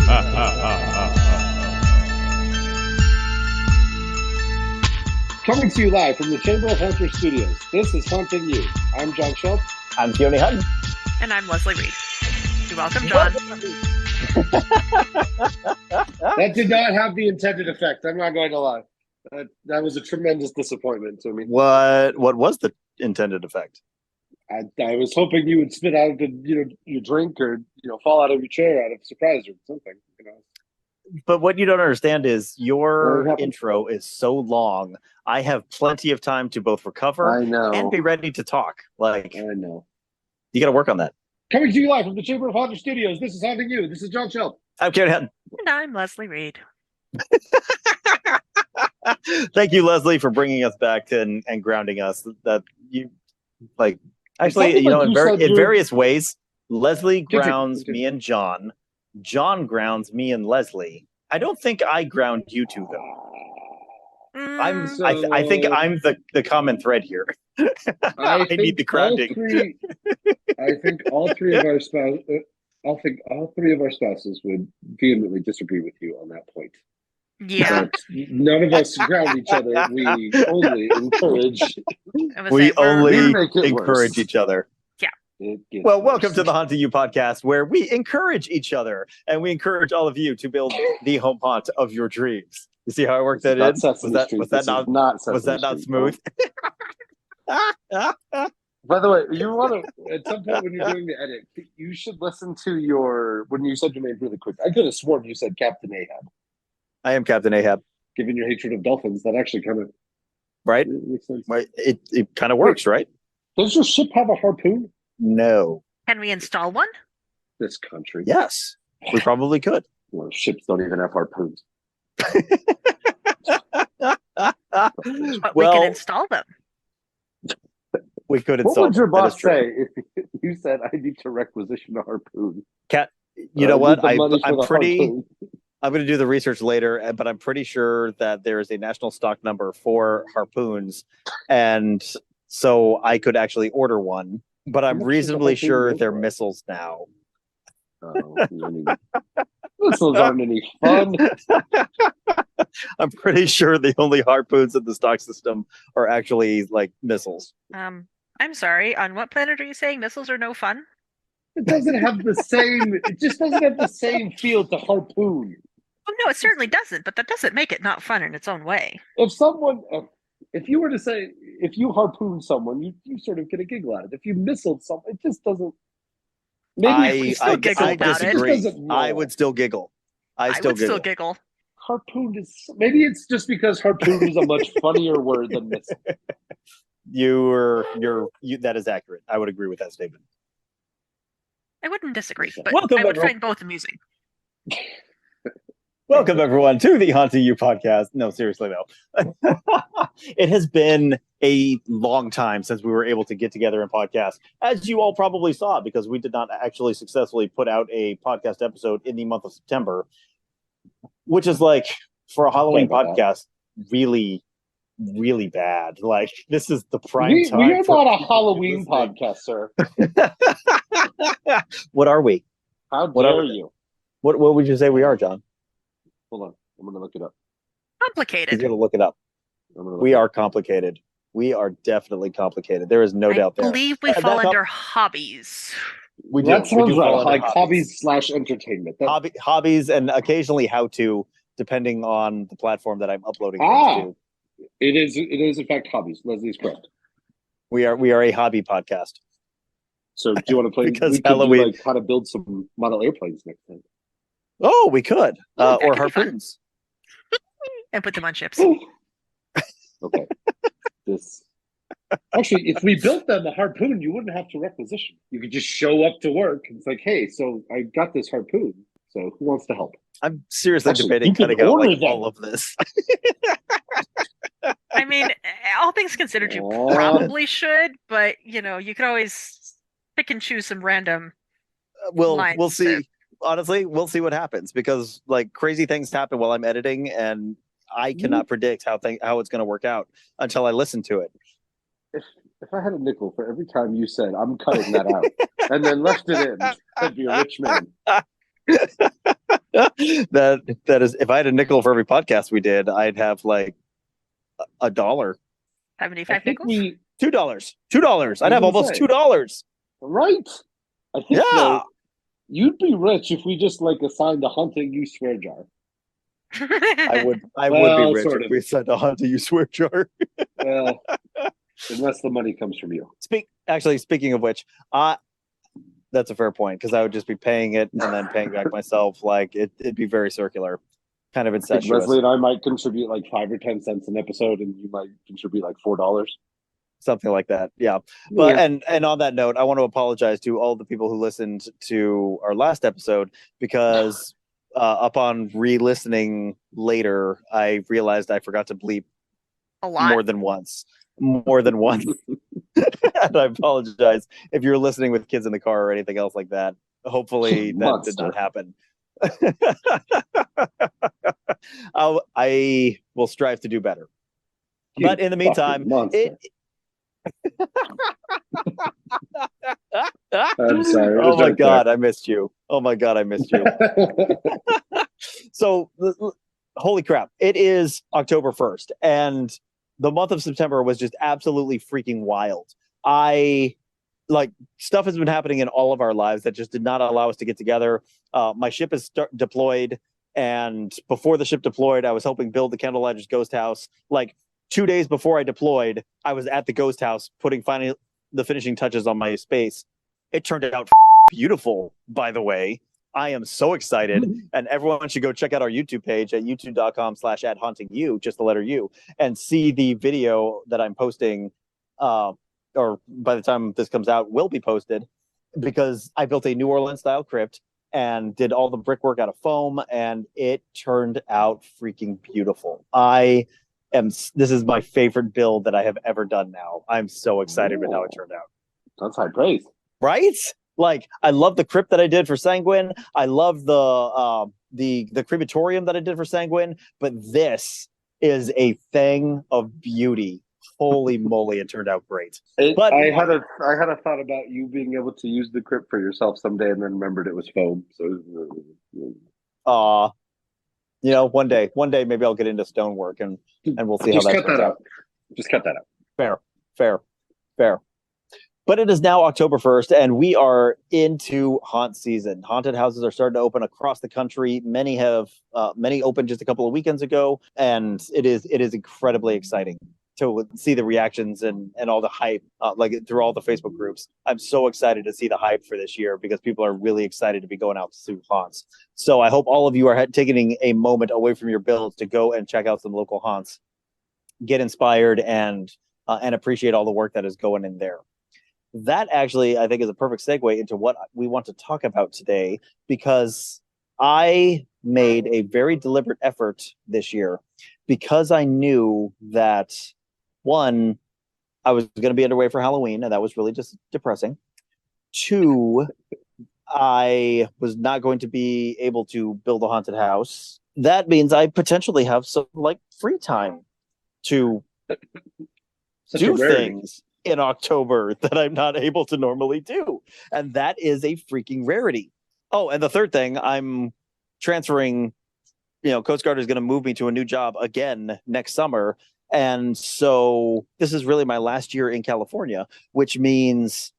Coming to you live from the Chamber of Hunter Studios, this is Hunting You. I'm John Schelt. I'm Keoni Hutton. And I'm Leslie Reed. You're welcome, John. That did not have the intended effect. I'm not going to lie. That was a tremendous disappointment to me. What was the intended effect? I was hoping you would spit out your drink or fall out of your chair out of surprise or something. But what you don't understand is your intro is so long. I have plenty of time to both recover and be ready to talk. I know. You got to work on that. Coming to you live from the Chamber of Hunter Studios, this is Hunting You. This is John Schelt. I'm Keoni Hutton. And I'm Leslie Reed. Thank you, Leslie, for bringing us back and grounding us. That you actually, in various ways, Leslie grounds me and John. John grounds me and Leslie. I don't think I ground you two though. I think I'm the common thread here. I need the grounding. I think all three of our spouses would vehemently disagree with you on that point. Yeah. But none of us ground each other. We only encourage. Encourage each other. Well, welcome to the Haunting You podcast, where we encourage each other and we encourage all of you to build the home haunt of your dreams. You see how I worked that in? Was that not smooth? By the way, you want to, at some point when you're doing the edit, you should listen to when you said your name really quick. I could have sworn you said Captain Ahab. I am Captain Ahab. Given your hatred of dolphins, that actually kind of makes sense. It kind of works, right? Does your ship have a harpoon? No. Can we install one? This country. Yes, we probably could. Well, ships don't even have harpoons. But we can install them. We could install. What would your boss say if you said, "I need to requisition a harpoon"? You know what? I'm going to do the research later, but I'm pretty sure that there is a national stock number for harpoons, and so I could actually order one. But I'm reasonably sure they're missiles now. Missiles aren't any fun. I'm pretty sure the only harpoons in the stock system are actually missiles. I'm sorry. On what planet are you saying missiles are no fun? It doesn't have the same. It just doesn't have the same feel to harpoon. Oh no, it certainly doesn't. But that doesn't make it not fun in its own way. If you were to say, if you harpoon someone, you sort of get a giggle at it. If you missiled someone, it just doesn't. Maybe I disagree. I would still giggle. I would still giggle. Harpoon is maybe it's just because harpoon is a much funnier word than missile. That is accurate. I would agree with that statement. I wouldn't disagree, but I would find both amusing. Welcome, everyone, to the Haunting You podcast. No, seriously, though. It has been a long time since we were able to get together and podcast, as you all probably saw, because we did not actually successfully put out a podcast episode in the month of September, which is for a Halloween podcast, really, really bad. This is the prime time. We are not a Halloween podcast, sir. What are we? How dare you? What would you say we are, John? Hold on. I'm going to look it up. Complicated. He's going to look it up. We are complicated. We are definitely complicated. There is no doubt there. I believe we fall under hobbies. We do. That sounds right. Like hobbies/entertainment. Hobbies and occasionally how-to, depending on the platform that I'm uploading to. It is in fact hobbies. Leslie's correct. We are a hobby podcast. So do you want to play? Because Halloween, how to build some model airplanes next time. Oh, we could. Or harpoons. And put them on ships. Okay. Actually, if we built them a harpoon, you wouldn't have to requisition. You could just show up to work. And it's hey, so I got this harpoon. So who wants to help? I'm seriously debating cutting out all of this. I mean, all things considered, you probably should, but you could always pick and choose some random. We'll see. Honestly, we'll see what happens because crazy things happen while I'm editing, and I cannot predict how it's going to work out until I listen to it. If I had a nickel for every time you said I'm cutting that out and then left it in, I'd be a rich man. That is, if I had a nickel for every podcast we did, I'd have like $1. 75 nickels? $2. I'd have almost $2. Right. I think Yeah. though, you'd be rich if we just like assigned a hunting you swear jar. I would Well, be rich sort if of. we said a hunting you swear jar. Well, unless the money comes from you. Speaking of which, that's a fair point, because I would just be paying it and then paying back myself. Like it'd be very circular, kind of I think incestuous. Leslie and I might contribute like 5 or 10 cents an episode, and you might contribute like $4. Something like that. Yeah. But and on that note, I want to apologize to all the people who listened to our last episode, because upon re-listening later, I realized I forgot to bleep A lot. more than once. And I apologize if you're listening with kids in the car or anything else like that. Hopefully that did not happen. I will strive to do better. But in the meantime, I'm sorry. Oh my God, I missed you. So, holy crap. It is October 1st, and the month of September was just absolutely freaking wild. Stuff has been happening in all of our lives that just did not allow us to get together. My ship is deployed, and before the ship deployed, I was helping build the Candlelighters ghost house. Like 2 days before I deployed, I was at the ghost house putting the finishing touches on my space. It turned out beautiful, by the way. I am so excited, and everyone should go check out our YouTube page at youtube.com/@hauntingyou, just the letter U, and see the video that I'm posting, or by the time this comes out, will be posted, because I built a New Orleans style crypt and did all the brickwork out of foam, and it turned out freaking beautiful. This is my favorite build that I have ever done now. I'm so excited with how it turned out. That's high praise. Right? Like, I love the crypt that I did for Sanguine. I love the crematorium that I did for Sanguine, but this is a thing of beauty. Holy moly, it turned out great. But I had a thought about you being able to use the crypt for yourself someday, and then remembered it was foam. So one day maybe I'll get into stonework, and we'll see how that turns out. Just cut that out. Fair. But it is now October 1st, and we are into haunt season. Haunted houses are starting to open across the country. Many opened just a couple of weekends ago, and it is incredibly exciting to see the reactions and all the hype, through all the Facebook groups. I'm so excited to see the hype for this year, because people are really excited to be going out to see haunts. So I hope all of you are taking a moment away from your builds to go and check out some local haunts, get inspired, and appreciate all the work that is going in there. That actually, I think, is a perfect segue into what we want to talk about today, because I made a very deliberate effort this year, because I knew that, one, I was going to be underway for Halloween, and that was really just depressing. Two, I was not going to be able to build a haunted house. That means I potentially have some free time to do things in October that I'm not able to normally do. And that is a freaking rarity. Oh, and the third thing, I'm transferring, Coast Guard is going to move me to a new job again next summer. And so this is really my last year in California, which means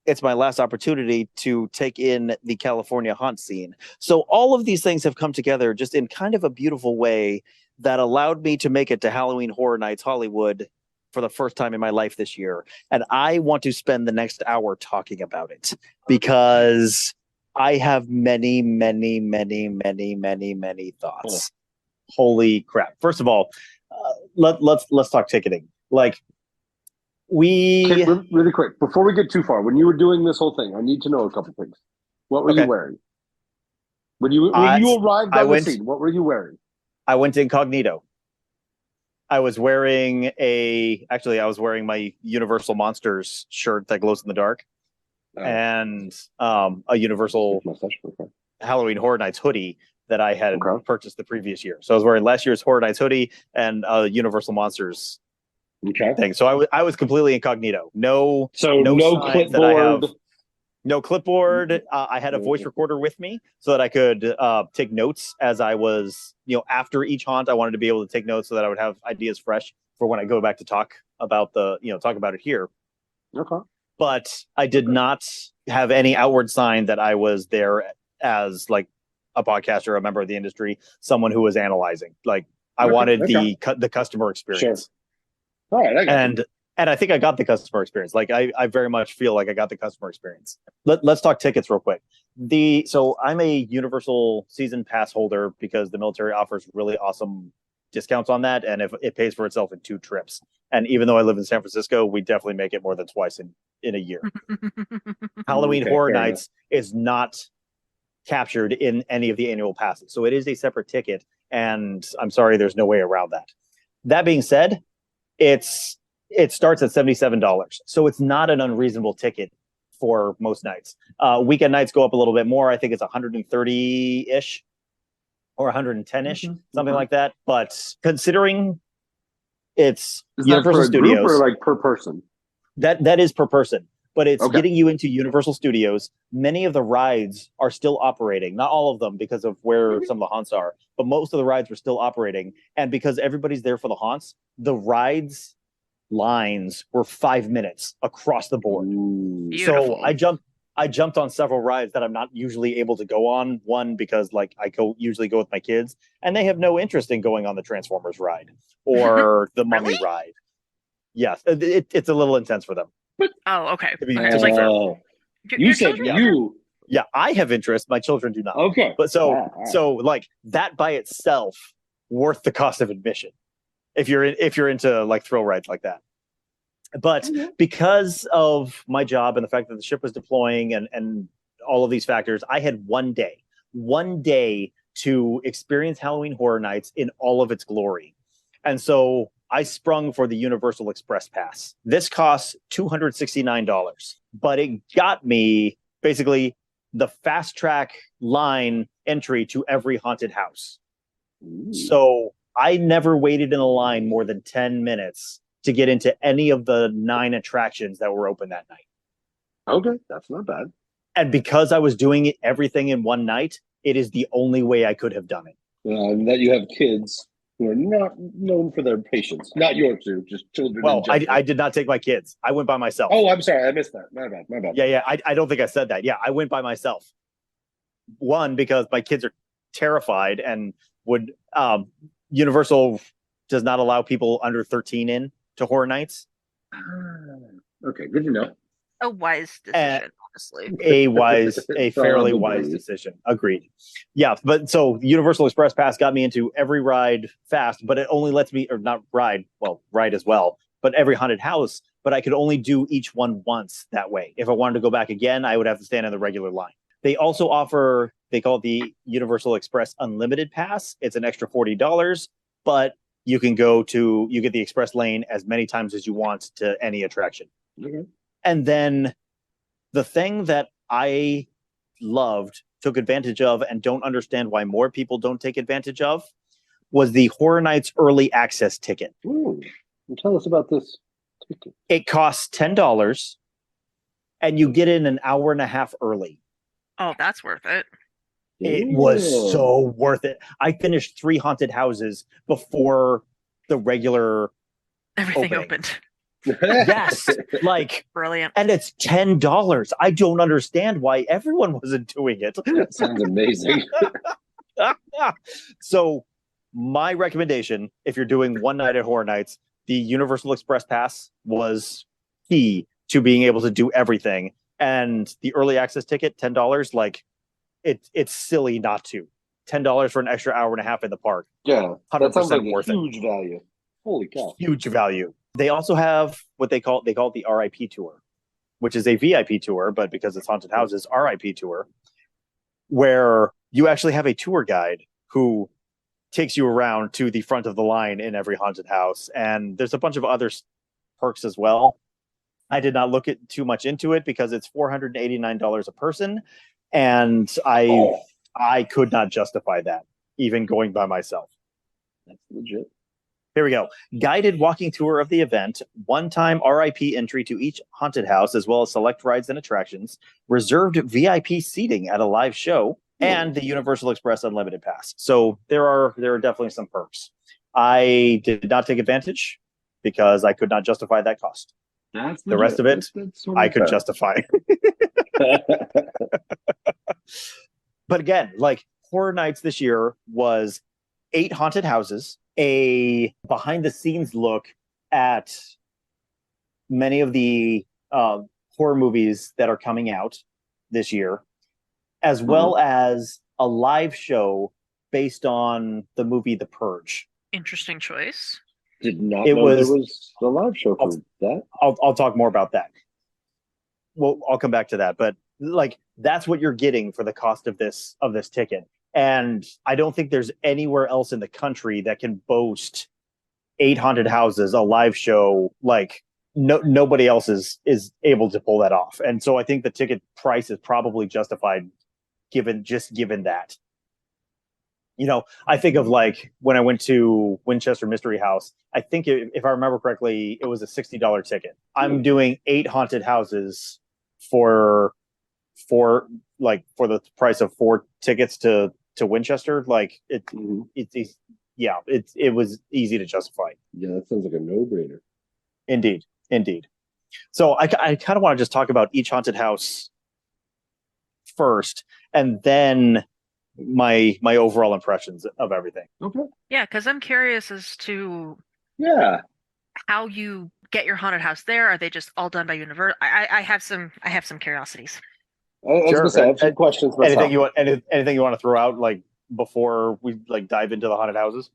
it's my last opportunity to take in the California haunt scene. So all of these things have come together just in kind of a beautiful way that allowed me to make it to Halloween Horror Nights Hollywood for the first time in my life this year. And I want to spend the next hour talking about it, because I have many, many, many, many, many, many thoughts. Holy crap. First of all, let's talk ticketing. Really quick, before we get too far, when you were doing this whole thing, I need to know a couple things. What were you wearing? When you arrived on the scene, what were you wearing? I went incognito. I was wearing my Universal Monsters shirt that glows in the dark, and a Universal Halloween Horror Nights hoodie that I had purchased the previous year. So I was wearing last year's Horror Nights hoodie and a Universal Monsters thing. So I was completely incognito. No clipboard. No clipboard. I had a voice recorder with me so that I could take notes as I was, after each haunt. I wanted to be able to take notes so that I would have ideas fresh for when I go back to talk about it here. Okay. But I did not have any outward sign that I was there as like a podcaster, a member of the industry, someone who was analyzing. Like I wanted the customer experience. Sure. All right, and I think I got the customer experience. Like I very much feel like I got the customer experience. Let's talk tickets real quick. So I'm a Universal season pass holder because the military offers really awesome discounts on that, and if it pays for itself in 2 trips. And even though I live in San Francisco, we definitely make it more than twice in a year. Halloween Horror Nights is not captured in any of the annual passes, so it is a separate ticket, and I'm sorry, there's no way around that. That being said, it starts at $77, so it's not an unreasonable ticket for most nights. Weekend nights go up a little bit more. I think it's 130-ish or 110-ish, something like that. But considering it's Universal Studios, or like per person, that is per person. But it's getting you into Universal Studios. Many of the rides are still operating. Not all of them because of where some of the haunts are, but most of the rides were still operating. And because everybody's there for the haunts, the rides lines were 5 minutes across the board. Beautiful. So I jumped on several rides that I'm not usually able to go on. One, because like usually go with my kids, and they have no interest in going on the Transformers ride or the Mummy ride. Yes, it's a little intense for them. Oh, okay. You said you. Yeah, I have interest. My children do not. Okay. But so like that by itself worth the cost of admission if you're into like thrill rides like that. But because of my job and the fact that the ship was deploying and all of these factors, I had one day to experience Halloween Horror Nights in all of its glory. And so I sprung for the Universal Express Pass. This costs $269, but it got me basically the fast track line entry to every haunted house. So I never waited in a line more than 10 minutes to get into any of the 9 attractions that were open that night. Okay, that's not bad. And because I was doing everything in one night, it is the only way I could have done it. And that you have kids who are not known for their patience. Not yours, too, just children. Well, I did not take my kids. I went by myself. Oh, I'm sorry. I missed that. My bad. Yeah. I don't think I said that. Yeah, I went by myself. One, because my kids are terrified and would Universal does not allow people under 13 in to Horror Nights. Okay, good to know. A wise decision, honestly. A fairly wise decision. Agreed. Yeah, but so Universal Express Pass got me into every ride fast, but it only lets me, or not ride, well, ride as well, but every haunted house, but I could only do each one once that way. If I wanted to go back again, I would have to stand in the regular line. They also offer, they call it the Universal Express Unlimited Pass. It's an extra $40, but you can you get the express lane as many times as you want to any attraction. And then the thing that I loved, took advantage of, and don't understand why more people don't take advantage of was the Horror Nights Early Access ticket. Ooh, tell us about this ticket. It costs $10 and you get in an hour and a half early. Oh, that's worth it. It was so worth it. I finished 3 haunted houses before the regular everything opened. Yes, like brilliant. And it's $10. I don't understand why everyone wasn't doing it. That sounds amazing. So my recommendation, if you're doing one night at Horror Nights, the Universal Express Pass was key to being able to do everything. And the early access ticket, $10, like it's silly not to. $10 for an extra hour and a half in the park. Yeah, 100% that sounds like worth a huge value. Holy cow. Huge value. They also have what they call it the RIP tour, which is a VIP tour, but because it's haunted houses, RIP tour, where you actually have a tour guide who takes you around to the front of the line in every haunted house. And there's a bunch of other perks as well. I did not look too much into it because it's $489 a person. And I could not justify that, even going by myself. That's legit. Here we go. Guided walking tour of the event, one-time RIP entry to each haunted house, as well as select rides and attractions, reserved VIP seating at a live show, and the Universal Express Unlimited Pass. So there are definitely some perks. I did not take advantage because I could not justify that cost. That's the rest of it, I could justify. But again, like Horror Nights this year was 8 haunted houses, a behind the scenes look at many of the horror movies that are coming out this year, as well as a live show based on the movie The Purge. Interesting choice. Did not know there was a live show for that. I'll talk more about that. Well, I'll come back to that, but like that's what you're getting for the cost of this ticket. And I don't think there's anywhere else in the country that can boast 8 haunted houses, a live show. Like nobody else is able to pull that off. And so I think the ticket price is probably justified given that. You know, I think of like when I went to Winchester Mystery House, I think if I remember correctly, it was a $60 ticket. I'm doing 8 haunted houses for the price of 4 tickets to Winchester. Like it was easy to justify. Yeah, that sounds like a no-brainer. Indeed. So I kind of want to just talk about each haunted house first, and then my overall impressions of everything. Okay. Yeah, because I'm curious as to how you get your haunted house there. Are they just all done by Universal? I have some curiosities. I was gonna say I have some questions myself. Anything you want to throw out like before we like dive into the haunted houses?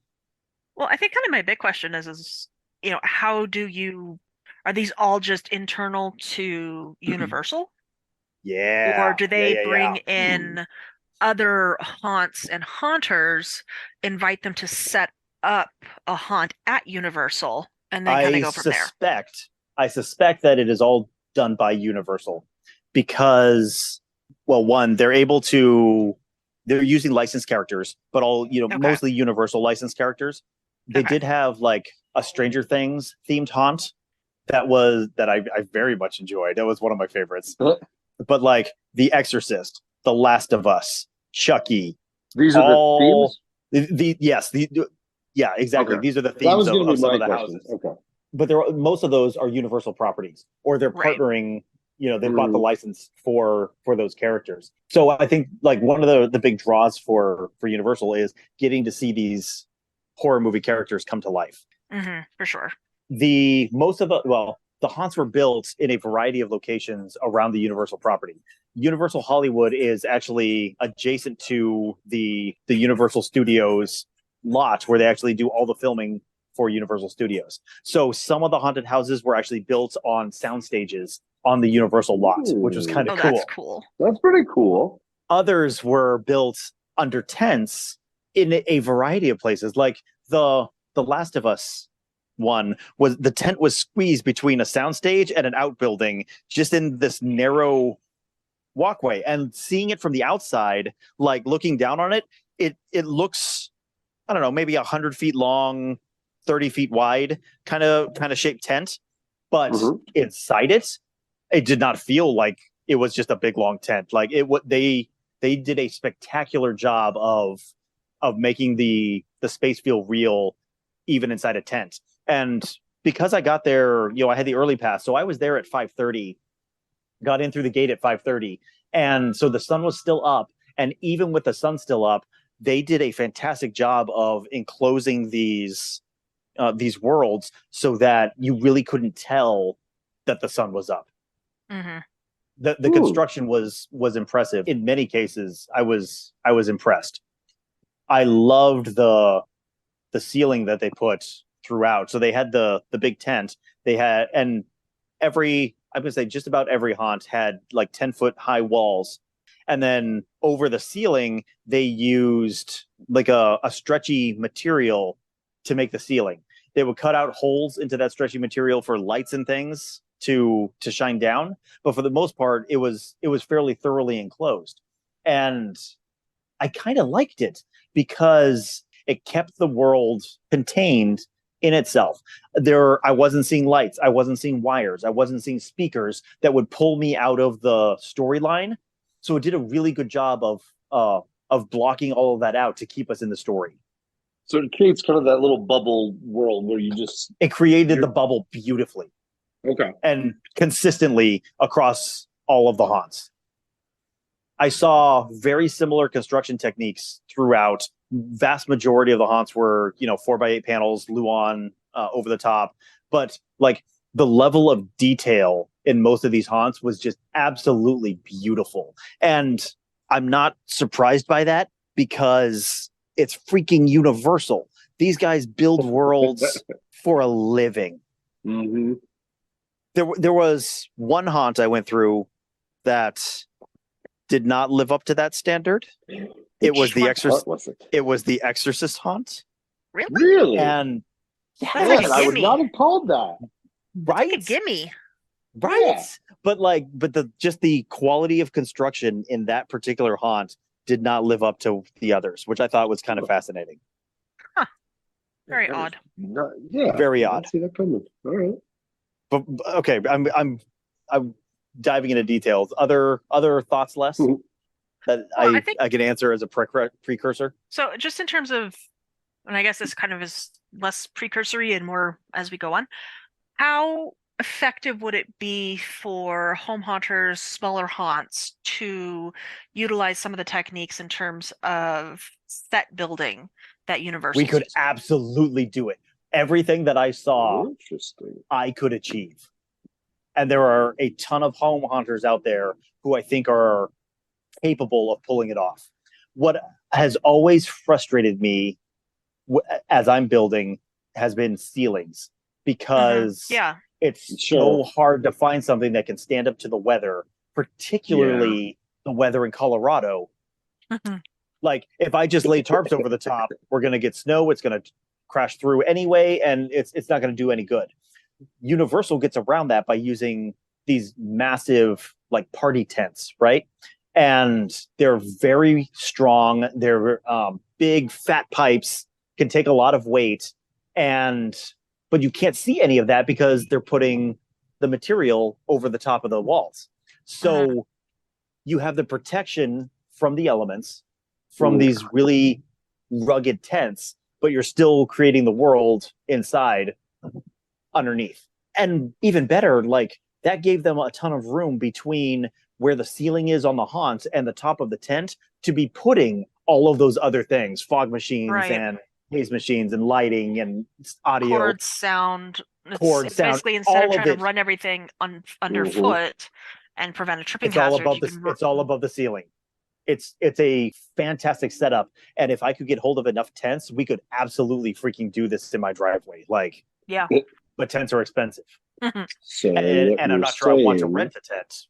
Well, I think kind of my big question is how are these all just internal to Universal? Yeah. Or do they bring in other haunts and haunters, invite them to set up a haunt at Universal, and then kind of go from there? I suspect that it is all done by Universal because, well, one, they're using licensed characters, but mostly Universal licensed characters. They did have like a Stranger Things themed haunt that I very much enjoyed. That was one of my favorites. But like The Exorcist, The Last of Us, Chucky. These are the themes? Yeah, exactly. Okay. These are the themes of some of the houses. Okay. But most of those are Universal properties, or they're partnering. They bought the license for those characters. So I think like one of the big draws for Universal is getting to see these horror movie characters come to life. Mm-hmm, for sure. The haunts were built in a variety of locations around the Universal property. Universal Hollywood is actually adjacent to the Universal Studios lot where they actually do all the filming for Universal Studios. So some of the haunted houses were actually built on sound stages on the Universal lot, which was kind of cool. That's cool. That's pretty cool. Others were built under tents in a variety of places. Like the Last of Us one was the tent was squeezed between a soundstage and an outbuilding, just in this narrow walkway. And seeing it from the outside, like looking down on it, it looks, I don't know, maybe 100 feet long, 30 feet wide, kind of shaped tent. But inside it did not feel like it was just a big long tent. Like they did a spectacular job of making the space feel real, even inside a tent. And because I got there, I had the early pass, so I was there at 5:30, got in through the gate at 5:30, and so the sun was still up. And even with the sun still up, they did a fantastic job of enclosing these worlds so that you really couldn't tell that the sun was up. Mm-hmm. The construction was impressive. In many cases, I was impressed. I loved the ceiling that they put throughout. So they had the big tent. They had, and I'm gonna say just about every haunt had like 10-foot high walls. And then over the ceiling, they used like a stretchy material to make the ceiling. They would cut out holes into that stretchy material for lights and things to shine down. But for the most part, it was fairly thoroughly enclosed. And I kind of liked it because it kept the world contained in itself. I wasn't seeing lights, I wasn't seeing wires, I wasn't seeing speakers that would pull me out of the storyline. So it did a really good job of blocking all of that out to keep us in the story. So it creates kind of that little bubble world where it created the bubble beautifully. Okay. And consistently across all of the haunts. I saw very similar construction techniques throughout. Vast majority of the haunts were, 4x8 panels, Luan over the top. But like the level of detail in most of these haunts was just absolutely beautiful. And I'm not surprised by that because it's freaking Universal. These guys build worlds for a living. Mm-hmm. There was one haunt I went through that did not live up to that standard. It was the Exorcist haunt. Really? And yes, I would not have called that. Right? Like a gimme. Right. Yeah. But the quality of construction in that particular haunt did not live up to the others, which I thought was kind of fascinating. Huh. Very odd. Very odd. I see that coming. All right. But okay, I'm diving into details. Other thoughts, Les, that I can answer as a precursor. So just in terms of, and I guess this kind of is less precursory and more as we go on, how effective would it be for home haunters, smaller haunts, to utilize some of the techniques in terms of set building that Universal? We could absolutely do it. Everything that I saw, I could achieve. And there are a ton of home haunters out there who I think are capable of pulling it off. What has always frustrated me as I'm building has been ceilings, because it's so hard to find something that can stand up to the weather, particularly the weather in Colorado. Like if I just lay tarps over the top, we're going to get snow. It's going to crash through anyway, and it's not going to do any good. Universal gets around that by using these massive like party tents, right? And they're very strong. They're big, fat pipes, can take a lot of weight, but you can't see any of that because they're putting the material over the top of the walls. So you have the protection from the elements, from these really rugged tents, but you're still creating the world inside underneath. And even better, like that gave them a ton of room between where the ceiling is on the haunt and the top of the tent to be putting all of those other things, fog machines and haze machines and lighting and audio. Chord sound. It's basically, instead of trying to run everything underfoot and prevent a tripping hazard, it's all above the ceiling. It's a fantastic setup. And if I could get hold of enough tents, we could absolutely freaking do this in my driveway. But tents are expensive. So and I'm not sure I want to rent a tent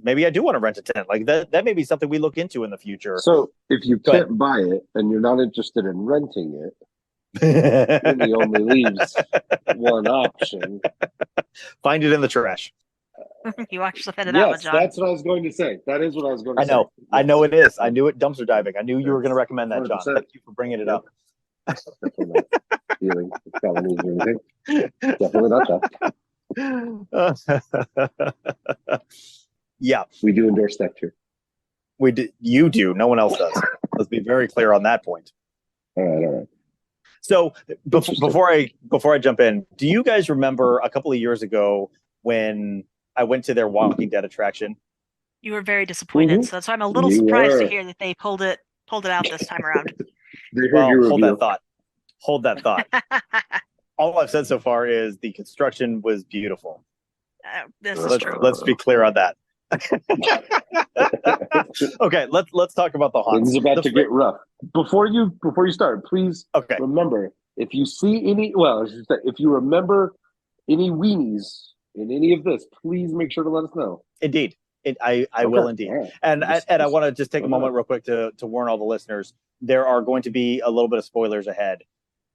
maybe I do want to rent a tent. Like that may be something we look into in the future. So if you can't buy it and you're not interested in renting it, it really only leaves one option. Find it in the trash. You actually said that one, John. That's what I was going to say. That is what I was going to say. I know it is. I knew it. Dumpster diving. I knew you were going to recommend that, John. 100%. Thank you for bringing it up. Feeling felonies or anything. Definitely not that. Yeah, we do endorse that too. We do. You do. No one else does. Let's be very clear on that point. All right. So before I jump in, do you guys remember a couple of years ago when I went to their Walking Dead attraction? You were very disappointed, so that's why I'm a little surprised to hear that they pulled it out this time around. Hold that thought. All I've said so far is the construction was beautiful. This is true. Let's be clear on that. Okay, let's talk about the haunts. It's about to get rough. Before you start, please remember, if you see if you remember any weenies in any of this, please make sure to let us know. Indeed. I will indeed. Right. And I want to just take a moment real quick to warn all the listeners. There are going to be a little bit of spoilers ahead.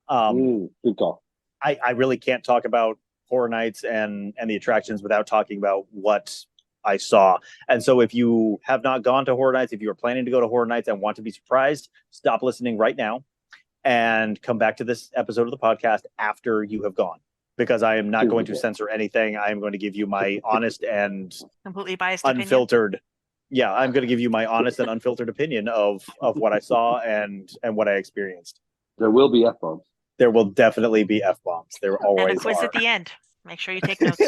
Good call. I really can't talk about Horror Nights and the attractions without talking about what I saw. And so if you have not gone to Horror Nights, if you are planning to go to Horror Nights and want to be surprised, stop listening right now and come back to this episode of the podcast after you have gone, because I am not going to censor anything. I am going to give you my honest and completely biased unfiltered opinion. Yeah, I'm going to give you my honest and unfiltered opinion of what I saw and what I experienced. There will be F-bombs. There will definitely be F-bombs. There always and a quiz are. At the end. Make sure you take notes.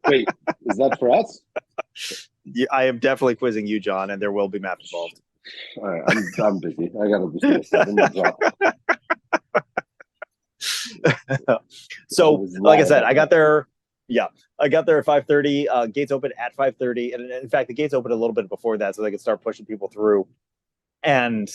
Wait, is that for us? Yeah, I am definitely quizzing you, John, and there will be math involved. All right, I'm busy. I got to do stuff. So, like I said, I got there. Yeah, I got there at 5:30. Gates open at 5:30, and in fact, the gates opened a little bit before that, so they could start pushing people through. And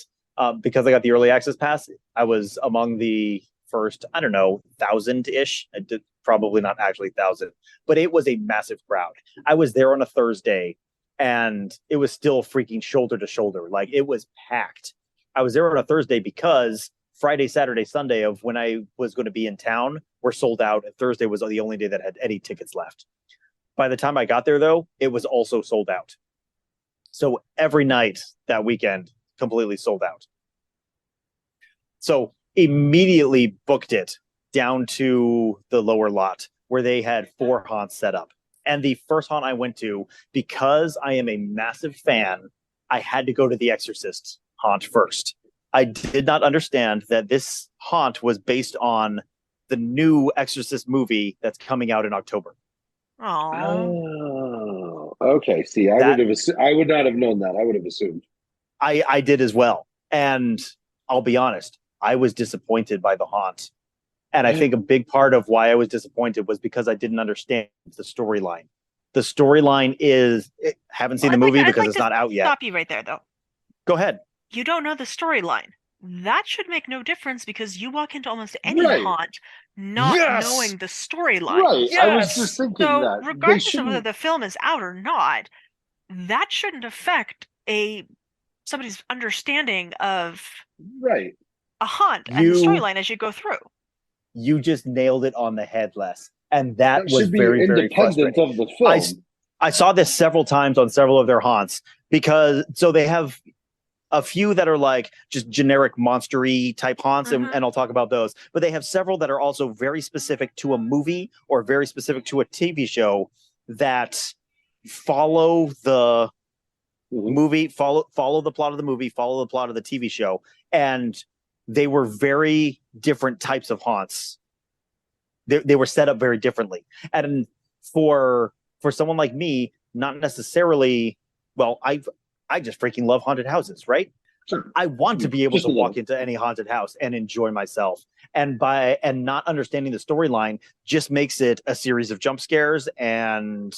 because I got the early access pass, I was among the first, 1,000-ish. I did probably not actually 1,000, but it was a massive crowd. I was there on a Thursday, and it was still freaking shoulder to shoulder. Like, it was packed. I was there on a Thursday because Friday, Saturday, Sunday of when I was going to be in town were sold out, and Thursday was the only day that had any tickets left. By the time I got there, though, it was also sold out. So every night that weekend, completely sold out. So immediately booked it down to the lower lot where they had 4 haunts set up. And the first haunt I went to, because I am a massive fan, I had to go to the Exorcist haunt first. I did not understand that this haunt was based on the new Exorcist movie that's coming out in October. Oh, okay. See, I would not have known that. I would have assumed. I did as well. And I'll be honest, I was disappointed by the haunt. And I think a big part of why I was disappointed was because I didn't understand the storyline. The storyline is, haven't seen the movie because it's not out yet. Stop you right there, though. Go ahead. You don't know the storyline. That should make no difference because you walk into almost any haunt not knowing the storyline. Right. Yes! I was just thinking that. Regardless of whether the film is out or not, that shouldn't affect somebody's understanding of a haunt and the storyline as you go through. You just nailed it on the head, Les. And that was very, very frustrating. Of the film. I saw this several times on several of their haunts because they have a few that are like just generic monster-y type haunts, and I'll talk about those. But they have several that are also very specific to a movie or very specific to a TV show that follow the movie, follow the plot of the movie, follow the plot of the TV show. And they were very different types of haunts. They were set up very differently. And for someone like me, not necessarily, well, I just freaking love haunted houses, right? Sure. I want to be able to walk into any haunted house and enjoy myself. And not understanding the storyline just makes it a series of jump scares and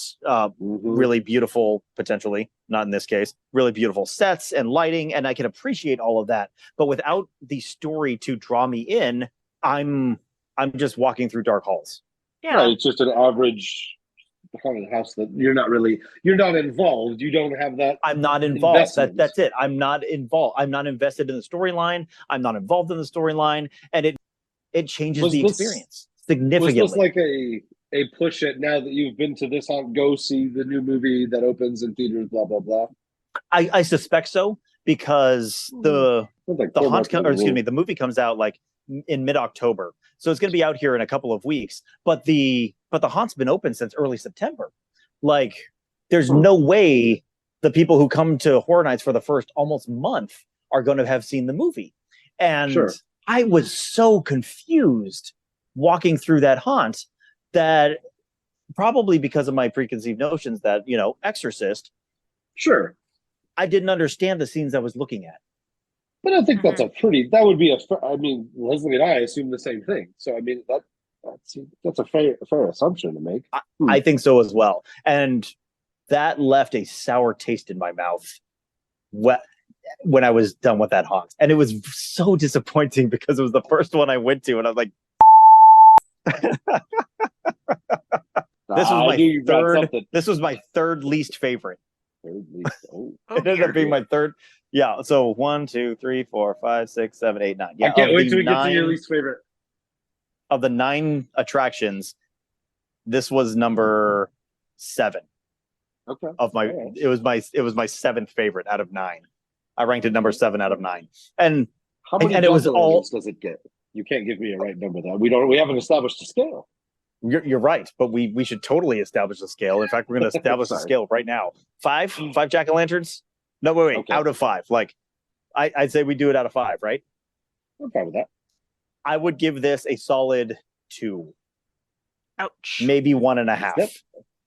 really beautiful, potentially, not in this case, really beautiful sets and lighting. And I can appreciate all of that. But without the story to draw me in, I'm just walking through dark halls. Yeah. Right, it's just an average haunted house that you're not involved. You don't have that. I'm not involved. That's it. I'm not involved. I'm not invested in the storyline. I'm not involved in the storyline, and it changes the experience significantly. Was this like a push at, now that you've been to this haunt, go see the new movie that opens in theaters, blah blah blah? I suspect so, because the movie comes out like in mid-October, so it's going to be out here in a couple of weeks. But the haunt's been open since early September. Like, there's no way the people who come to Horror Nights for the first almost month are going to have seen the movie. And I was so confused walking through that haunt, that probably because of my preconceived notions that, Exorcist. Sure. I didn't understand the scenes I was looking at. But I think that would be Leslie and I assume the same thing. So, I mean, that's a fair assumption to make. I think so as well. And that left a sour taste in my mouth when I was done with that haunt. And it was so disappointing because it was the first one I went to, and I was like, this was my third least favorite. It ended up being my third. Yeah, so 1, 2, 3, 4, 5, 6, 7, 8, 9. Yeah, I can't wait till we get to your least favorite. Of the 9 attractions, this was number 7. Okay. It was my 7th favorite out of 9. I ranked it number 7 out of 9. And How many and it was all does it get? You can't give me a right number though. We haven't established a scale. You're right, but we should totally establish a scale. In fact, we're going to establish a scale right now. Five jack-o'-lanterns? No, wait. Okay. Out of 5. Like, I'd say we do it out of 5, right? I'm fine with that. I would give this a solid 2. Ouch. Maybe 1.5. I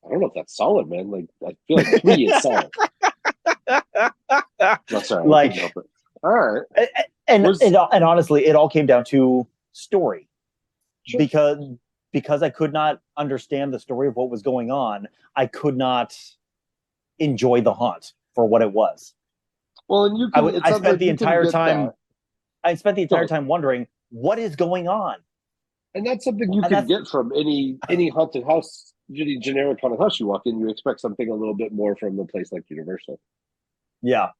don't know if that's solid, man. Like, I feel like 3 is solid. That's all right. Like, all right. And honestly, it all came down to story. Sure. Because I could not understand the story of what was going on, I could not enjoy the haunt for what it was. Well, and I spent the entire time. I spent the entire time wondering what is going on. And that's something you can get from any haunted house, any generic haunted house you walk in. You expect something a little bit more from a place like Universal. Yeah,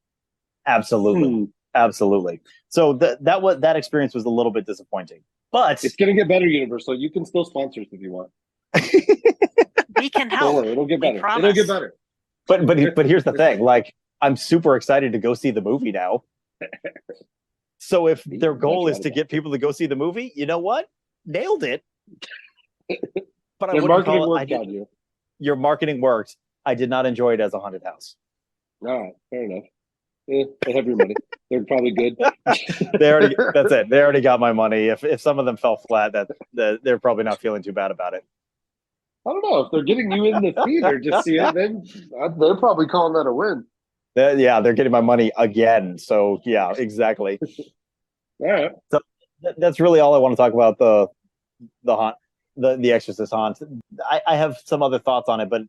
absolutely, absolutely. So that experience was a little bit disappointing. But it's going to get better, Universal. You can still sponsor us if you want. We can help. Don't worry, it'll get better. It'll get better. But here's the thing. Like, I'm super excited to go see the movie now. So if their goal is to get people to go see the movie, you know what? Nailed it. But your marketing worked on you. Your marketing worked. I did not enjoy it as a haunted house. All right, fair enough. They have your money. They're probably good. That's it. They already got my money. If some of them fell flat, they're probably not feeling too bad about it. I don't know if they're getting you in the theater to see it. Then they're probably calling that a win. They're getting my money again. So yeah, exactly. All right. So that's really all I want to talk about the haunt, the Exorcist haunt. I have some other thoughts on it, but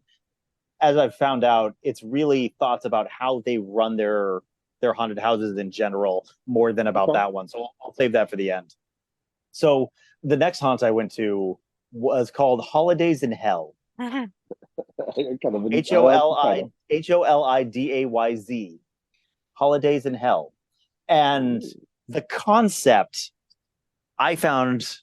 as I've found out, it's really thoughts about how they run their haunted houses in general more than about that one. So I'll save that for the end. So the next haunt I went to was called Holidays in Hell. HOLIDAYZ. Holidays in Hell. And the concept I found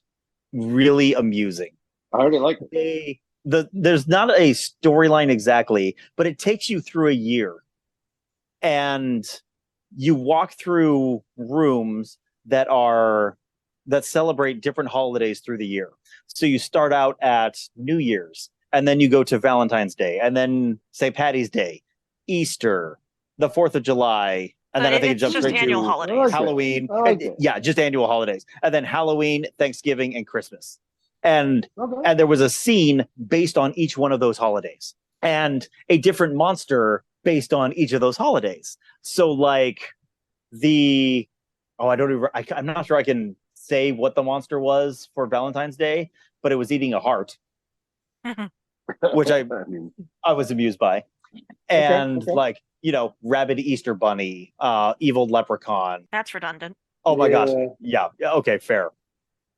really amusing. I already like it. There's not a storyline exactly, but it takes you through a year. And you walk through rooms that celebrate different holidays through the year. So you start out at New Year's, and then you go to Valentine's Day, and then St. Patty's Day, Easter, the 4th of July, and then I think it jumps straight to holidays. Halloween. Yeah, just annual holidays. And then Halloween, Thanksgiving, and Christmas. And there was a scene based on each one of those holidays, and a different monster based on each of those holidays. So like I'm not sure I can say what the monster was for Valentine's Day, but it was eating a heart, which I was amused by. And like, rabid Easter bunny, evil leprechaun. That's redundant. Oh my gosh. Yeah. Okay, fair.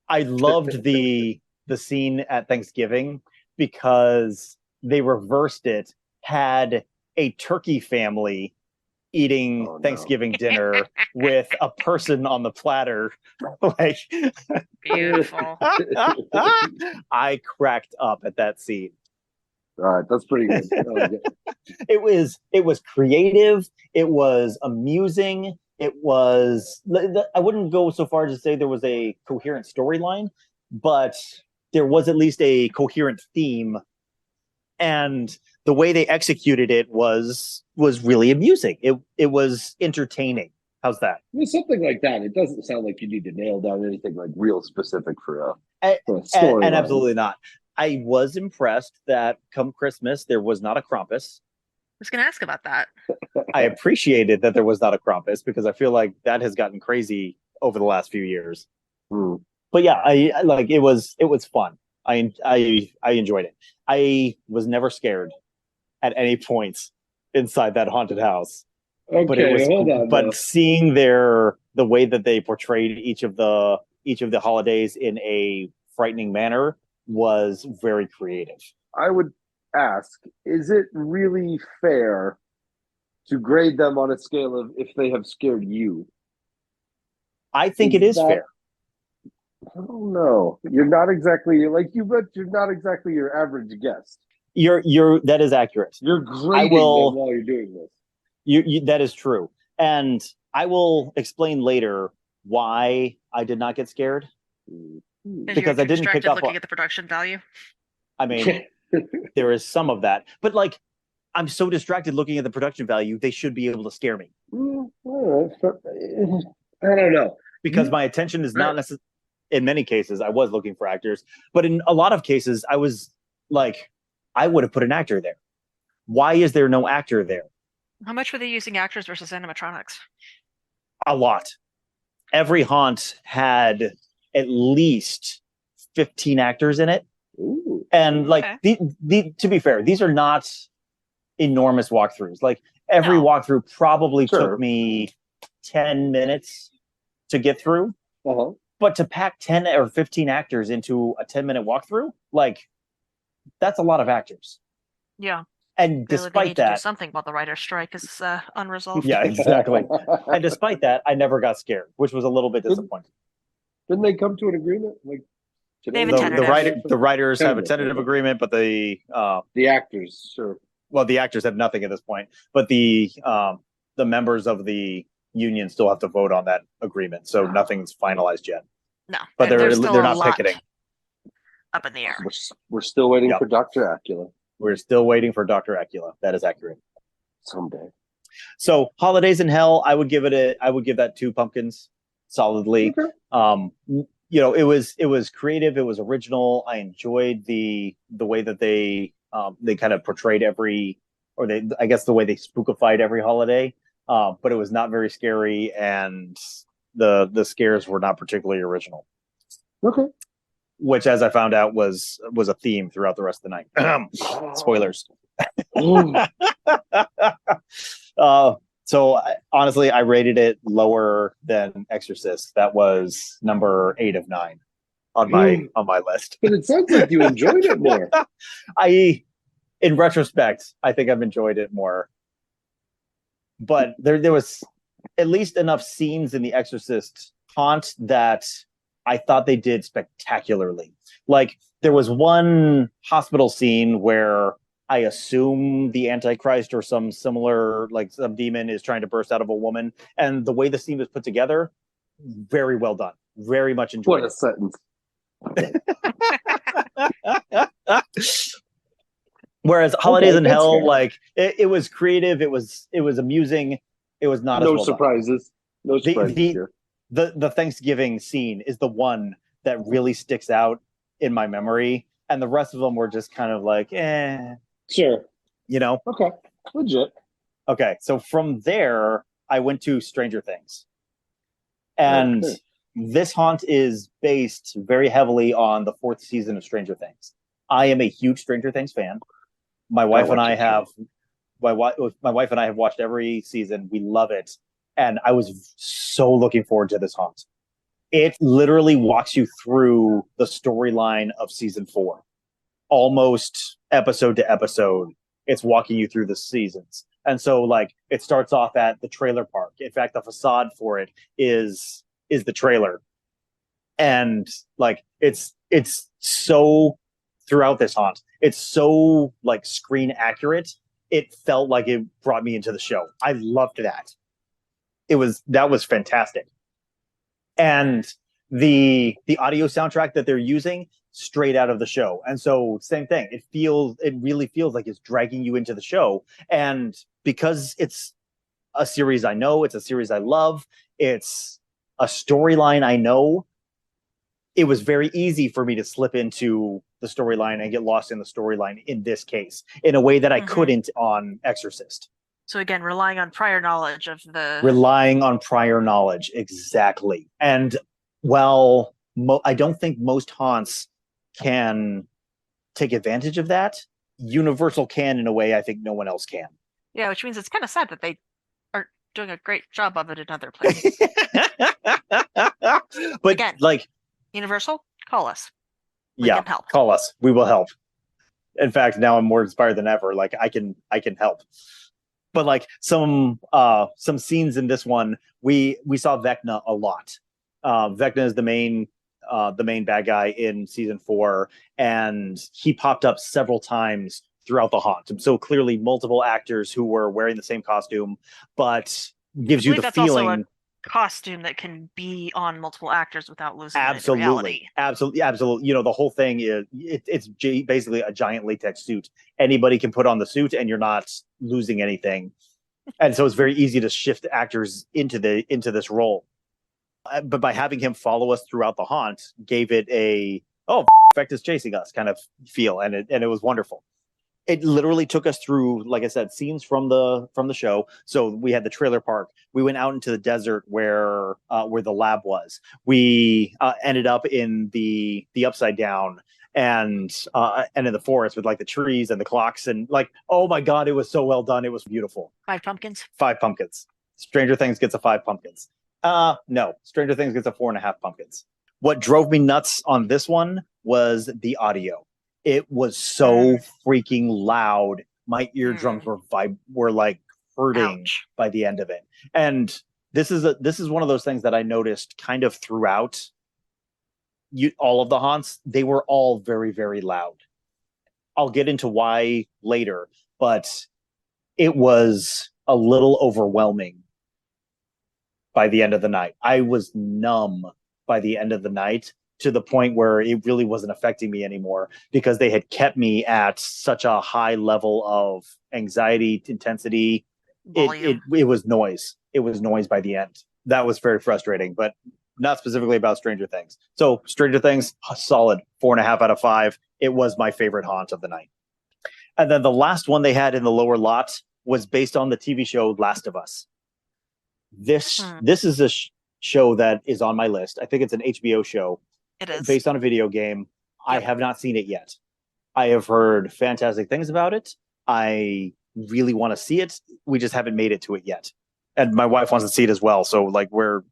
I loved the scene at Thanksgiving because they reversed it, had a turkey family eating Thanksgiving dinner with a person on the platter. Like, beautiful. I cracked up at that scene. All right, that's pretty good. It was creative. It was amusing. It was. I wouldn't go so far as to say there was a coherent storyline, but there was at least a coherent theme, and the way they executed it was really amusing. It was entertaining. How's that? With something like that, it doesn't sound like you need to nail down anything like real specific for a story. And absolutely not. I was impressed that come Christmas there was not a Krampus. I was going to ask about that. I appreciated that there was not a Krampus because I feel like that has gotten crazy over the last few years. But yeah, I like it was fun. I enjoyed it. I was never scared at any points inside that haunted house. Okay, but it was, hold on. But seeing the way that they portrayed each of the holidays in a frightening manner was very creative. I would ask, is it really fair to grade them on a scale of if they have scared you? I think it is fair. I don't know. You're not exactly but you're not exactly your average guest. That is accurate. You're grading them while you're doing this. That is true. And I will explain later why I did not get scared. Because I didn't pick up looking at the production value. I mean, there is some of that, but like, I'm so distracted looking at the production value. They should be able to scare me. I don't know, because my attention is not necessarily. In many cases, I was looking for actors, but in a lot of cases, I was like, I would have put an actor there. Why is there no actor there? How much were they using actors versus animatronics? A lot. Every haunt had at least 15 actors in it. Ooh. And like, to be fair, these are not enormous walkthroughs. Like every walkthrough probably took me 10 minutes to get through. But to pack 10 or 15 actors into a 10-minute walkthrough, like, that's a lot of actors. Yeah. And despite that, to do something about the writer's strike is unresolved. Yeah, exactly. And despite that, I never got scared, which was a little bit disappointing. Didn't they come to an agreement? Like they have a the writers have a tentative agreement, but the actors, sure. Well, the actors have nothing at this point, but the members of the union still have to vote on that agreement, so nothing's finalized yet. No, but they're not picketing. Up in the air. We're still waiting for Dr. Acula. We're still waiting for Dr. Acula. That is accurate. Someday. So, Holidays in Hell, I would give that 2 pumpkins solidly. Okay. It was creative. It was original. I enjoyed the way that they kind of portrayed the way they spookified every holiday. But it was not very scary, and the scares were not particularly original. Okay. Which, as I found out, was a theme throughout the rest of the night. Spoilers. So honestly, I rated it lower than Exorcist. That was number 8 of 9 on my list. But it sounds like you enjoyed it more. In retrospect, I think I've enjoyed it more. But there was at least enough scenes in The Exorcist haunt that I thought they did spectacularly. Like, there was one hospital scene where I assume the Antichrist or some similar, like some demon is trying to burst out of a woman. And the way the scene was put together, very well done. Very much enjoyed. What a sentence. Whereas Holidays in Hell, like it was creative, it was amusing, it was not no as well surprises. Done. No surprises here. The Thanksgiving scene is the one that really sticks out in my memory, and the rest of them were just kind of like, sure, Okay, legit. Okay, so from there, I went to Stranger Things, and this haunt is based very heavily on the 4th season of Stranger Things. I am a huge Stranger Things fan. My wife and I have watched every season. We love it. And I was so looking forward to this haunt. It literally walks you through the storyline of season 4. Almost episode to episode, it's walking you through the seasons. And so, like, it starts off at the trailer park. In fact, the facade for it is the trailer. And, like, it's so... throughout this haunt, it's so like screen accurate. It felt like it brought me into the show. I loved that. That was fantastic. And the audio soundtrack that they're using straight out of the show. And so same thing. It really feels like it's dragging you into the show. And because it's a series I know, it's a series I love, it's a storyline I know, it was very easy for me to slip into the storyline and get lost in the storyline in this case, in a way that I couldn't on Exorcist. So again, relying on prior knowledge, exactly. And while I don't think most haunts can take advantage of that, Universal can in a way I think no one else can. Yeah, which means it's kind of sad that they aren't doing a great job of it in other places. But again, like, Universal, call us. We can help. Call us. We will help. In fact, now I'm more inspired than ever. Like, I can help. But like some scenes in this one, we saw Vecna a lot. Vecna is the main bad guy in season 4, and he popped up several times throughout the haunt. So clearly multiple actors who were wearing the same costume, but gives you the feeling. costume that can be on multiple actors without losing it in reality. Absolutely. You know, the whole thing is it's basically a giant latex suit. Anybody can put on the suit, and you're not losing anything. And so it's very easy to shift actors into this role. But by having him follow us throughout the haunt, gave it a effect is chasing us kind of feel, and it was wonderful. It literally took us through, like I said, scenes from the show. So we had the trailer park. We went out into the desert where the lab was. We ended up in the upside down and in the forest with like the trees and the clocks and like, oh my god, it was so well done. It was beautiful. 5 pumpkins. 5 pumpkins. Stranger Things gets a 5 pumpkins. No, Stranger Things gets a 4.5 pumpkins. What drove me nuts on this one was the audio. It was so freaking loud. My eardrums were like hurting by the end of it. And this is one of those things that I noticed kind of throughout all of the haunts. They were all very, very loud. I'll get into why later, but it was a little overwhelming by the end of the night. I was numb by the end of the night, to the point where it really wasn't affecting me anymore because they had kept me at such a high level of anxiety, intensity. It was noise. It was noise by the end. That was very frustrating, but not specifically about Stranger Things. So Stranger Things, a solid 4.5 out of 5. It was my favorite haunt of the night. And then the last one they had in the lower lot was based on the TV show Last of Us. This is a show that is on my list. I think it's an HBO show. It is based on a video game. Yep. I have not seen it yet. I have heard fantastic things about it. I really want to see it. We just haven't made it to it yet. And my wife wants to see it as well. So like we're,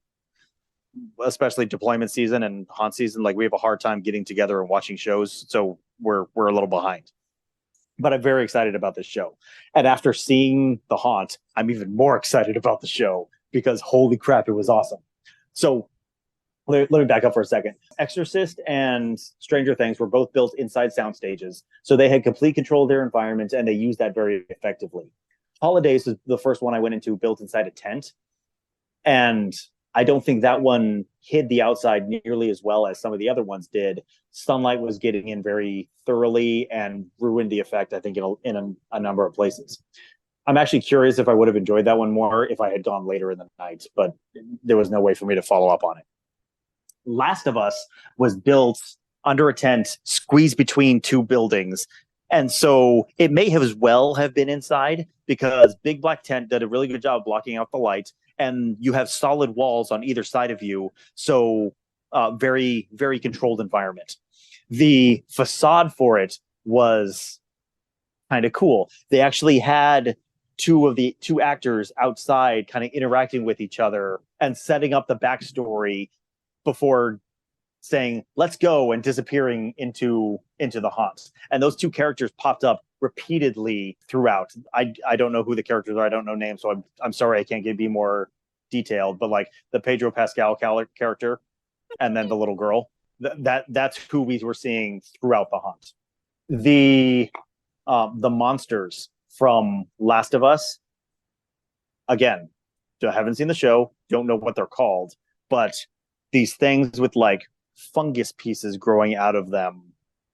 especially deployment season and haunt season, like we have a hard time getting together and watching shows. So we're a little behind. But I'm very excited about this show. And after seeing the haunt, I'm even more excited about the show because holy crap, it was awesome. So let me back up for a second. Exorcist and Stranger Things were both built inside sound stages, so they had complete control of their environment, and they used that very effectively. Holidays was the first one I went into built inside a tent, and I don't think that one hid the outside nearly as well as some of the other ones did. Sunlight was getting in very thoroughly and ruined the effect, I think, in a number of places. I'm actually curious if I would have enjoyed that one more if I had gone later in the night, but there was no way for me to follow up on it. Last of Us was built under a tent, squeezed between 2 buildings. And so it may have as well have been inside because Big Black Tent did a really good job blocking out the light. And you have solid walls on either side of you. So very, very controlled environment. The facade for it was kind of cool. They actually had two actors outside kind of interacting with each other and setting up the backstory before saying let's go and disappearing into the haunts. And those 2 characters popped up repeatedly throughout. I don't know who the characters are. I don't know names, so I'm sorry I can't be more detailed, but like the Pedro Pascal character and then the little girl, that's who we were seeing throughout the haunt. The monsters from Last of Us, again, I haven't seen the show, don't know what they're called, but these things with like fungus pieces growing out of them,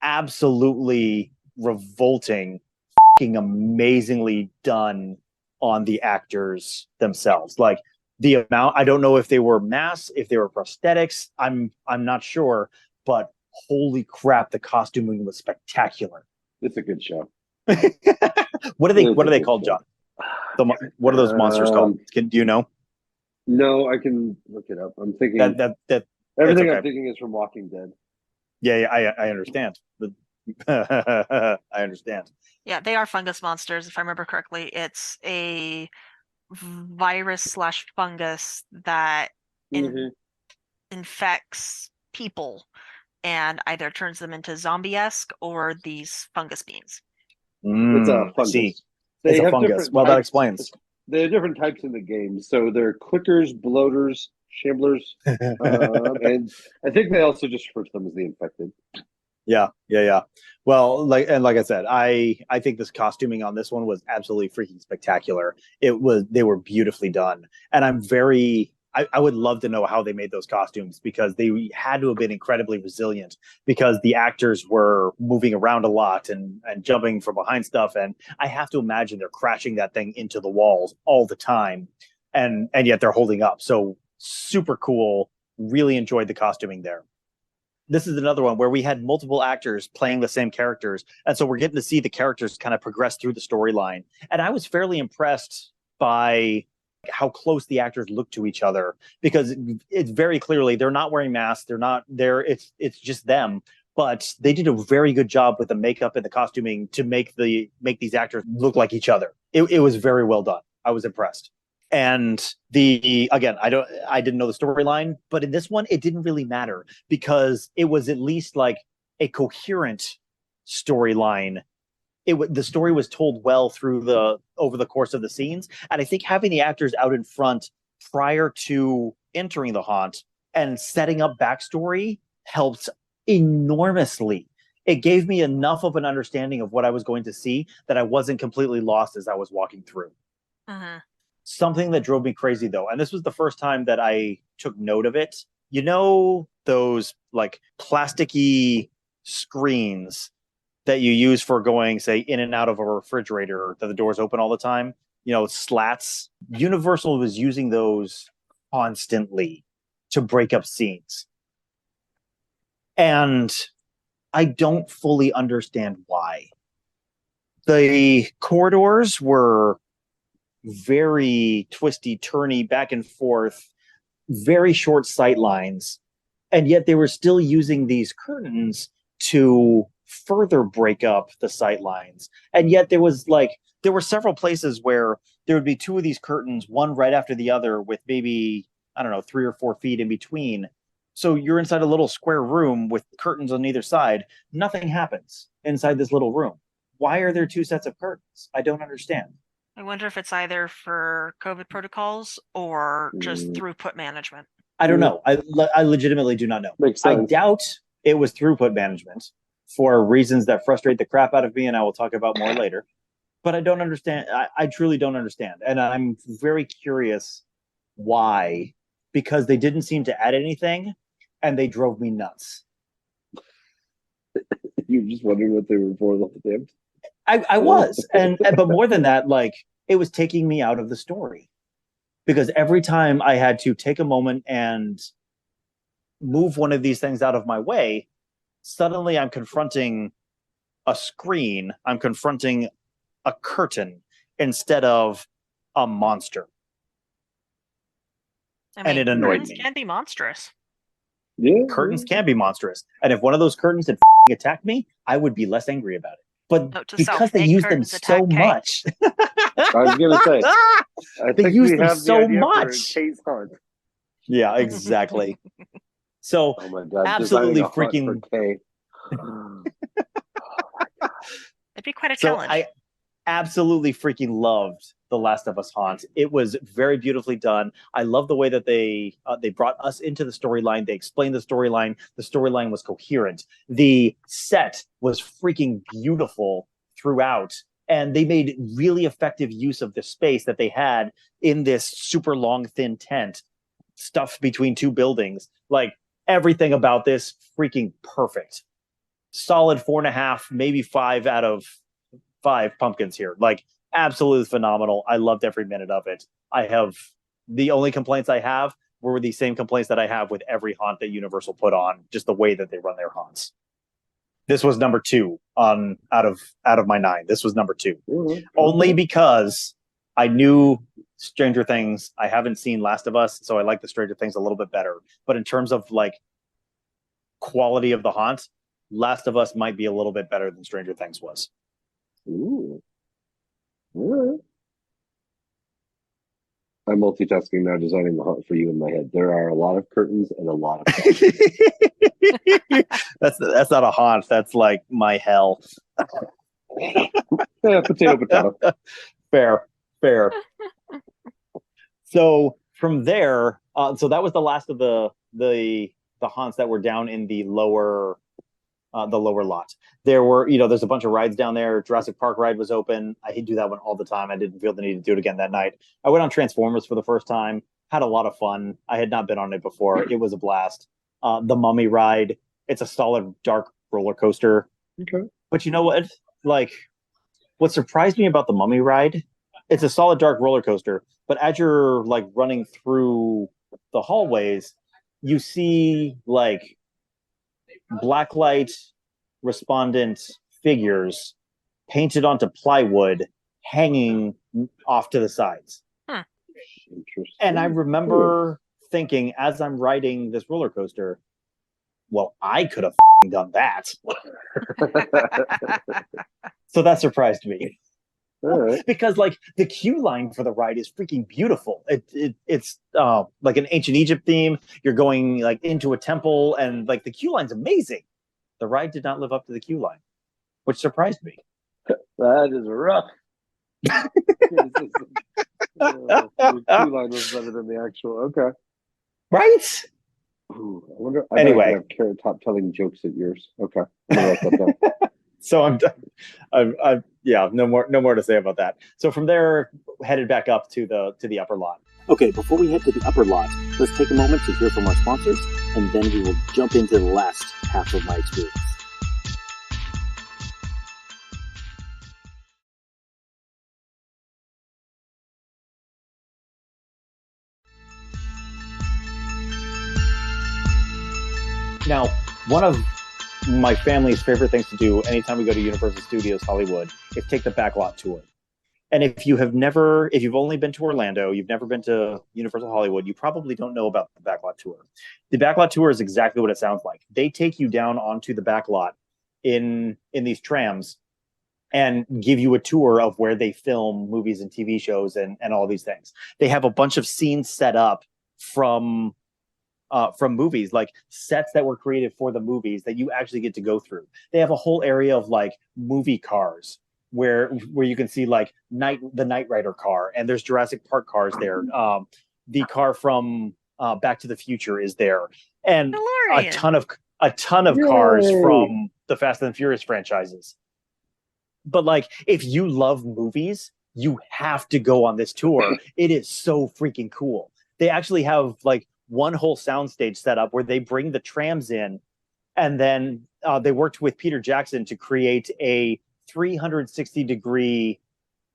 absolutely revolting, amazingly done on the actors themselves. Like the amount, I don't know if they were masks, if they were prosthetics, I'm not sure, but holy crap, the costuming was spectacular. It's a good show. What are they called, John? What are those monsters called? Do you know? No, I can look it up. I'm thinking that everything okay. I'm thinking is from Walking Dead. Yeah, I understand. I understand. Yeah, they are fungus monsters, if I remember correctly. It's a virus/fungus that infects people and either turns them into zombie-esque or these fungus beings. It's a fungus. See. It's a fungus. Well, that explains. They have different types in the game. So they're clickers, bloaters, shamblers, and I think they also just refer to them as the infected. Yeah. Well, like I said, I think this costuming on this one was absolutely freaking spectacular. They were beautifully done, and I'm very I would love to know how they made those costumes, because they had to have been incredibly resilient, because the actors were moving around a lot and jumping from behind stuff. And I have to imagine they're crashing that thing into the walls all the time. And yet they're holding up. So super cool. Really enjoyed the costuming there. This is another one where we had multiple actors playing the same characters. And so we're getting to see the characters kind of progress through the storyline. And I was fairly impressed by how close the actors look to each other, because it's very clearly they're not wearing masks. They're not there. It's just them. But they did a very good job with the makeup and the costuming to make these actors look like each other. It was very well done. I was impressed. And again, I didn't know the storyline, but in this one, it didn't really matter, because it was at least like a coherent storyline. The story was told well over the course of the scenes. And I think having the actors out in front prior to entering the haunt and setting up backstory helped enormously. It gave me enough of an understanding of what I was going to see that I wasn't completely lost as I was walking through. Uh-huh. Something that drove me crazy, though, and this was the first time that I took note of it. You know, those like plasticky screens that you use for going, say, in and out of a refrigerator, that the doors open all the time, slats. Universal was using those constantly to break up scenes. And I don't fully understand why. The corridors were very twisty, turny, back and forth, very short sight lines. And yet they were still using these curtains to further break up the sight lines. And yet there were several places where there would be two of these curtains, one right after the other, with maybe, I don't know, 3 or 4 feet in between. So you're inside a little square room with curtains on either side. Nothing happens inside this little room. Why are there 2 sets of curtains? I don't understand. I wonder if it's either for COVID protocols or just throughput management. I don't know. I legitimately do not know. I doubt it was throughput management, for reasons that frustrate the crap out of me, and I will talk about more later. But I don't understand. I truly don't understand. And I'm very curious why, because they didn't seem to add anything, and they drove me nuts. You're just wondering what they were for the damn. I was. But more than that, like, it was taking me out of the story. Because every time I had to take a moment and move one of these things out of my way, suddenly I'm confronting a screen, I'm confronting a curtain instead of a monster. And it annoyed me. Curtains can be monstrous. Yeah, curtains can be monstrous. And if one of those curtains had attacked me, I would be less angry about it. But because they use them so much. I was going to say, I they think use we them have so the idea much. For Case Hunt. Yeah, exactly. So, oh my God, absolutely freaking. It'd be quite a challenge. I absolutely freaking loved The Last of Us Haunt. It was very beautifully done. I love the way that they brought us into the storyline. They explained the storyline. The storyline was coherent. The set was freaking beautiful throughout. And they made really effective use of the space that they had in this super long, thin tent stuffed between 2 buildings. Like, everything about this freaking perfect. Solid 4.5, maybe 5 out of 5 pumpkins here. Like, absolutely phenomenal. I loved every minute of it. The only complaints I have were the same complaints that I have with every haunt that Universal put on, just the way that they run their haunts. This was number 2 out of my 9. This was number 2. Mm-hmm. Only because I knew Stranger Things. I haven't seen Last of Us, so I like the Stranger Things a little bit better. But in terms of like quality of the haunt, Last of Us might be a little bit better than Stranger Things was. Ooh. Right. I'm multitasking now, designing the haunt for you in my head. There are a lot of curtains and a lot of that's not a haunt. That's like my hell. Yeah, potato. Fair. So from there, so that was the last of the haunts that were down in the lower lot. There were, there's a bunch of rides down there. Jurassic Park ride was open. I do that one all the time. I didn't feel the need to do it again that night. I went on Transformers for the first time. Had a lot of fun. I had not been on it before. It was a blast. The Mummy ride, it's a solid dark roller coaster. Okay. But you know what? Like, what surprised me about the Mummy ride, it's a solid dark roller coaster, but as you're like running through the hallways, you see like blacklight respondent figures painted onto plywood hanging off to the sides. Interesting. And I remember thinking as I'm riding this roller coaster, well, I could have done that. So that surprised me. Right. Because like the queue line for the ride is freaking beautiful. It's like an ancient Egypt theme. You're going like into a temple, and like the queue line's amazing. The ride did not live up to the queue line, which surprised me. That is rough. The queue line was better than the actual. Okay. Right? Ooh, I wonder. I Anyway, have Carrot Top telling jokes at yours. Okay. I'm gonna write that down. So I'm done. Yeah, no more to say about that. So from there, headed back up to the upper lot. Okay, before we head to the upper lot, let's take a moment to hear from our sponsors, and then we will jump into the last half of my experience. Now, one of my family's favorite things to do anytime we go to Universal Studios Hollywood is take the backlot tour. And if you've only been to Orlando, you've never been to Universal Hollywood, you probably don't know about the backlot tour. The backlot tour is exactly what it sounds like. They take you down onto the backlot in these trams and give you a tour of where they film movies and TV shows and all these things. They have a bunch of scenes set up from movies, like sets that were created for the movies that you actually get to go through. They have a whole area of like movie cars where you can see like the Knight Rider car, and there's Jurassic Park cars there. The car from Back to the Future is there, and DeLorean. a ton of cars from the Fast and Furious franchises. But like, if you love movies, you have to go on this tour. It is so freaking cool. They actually have like one whole soundstage set up where they bring the trams in, and then they worked with Peter Jackson to create a 360-degree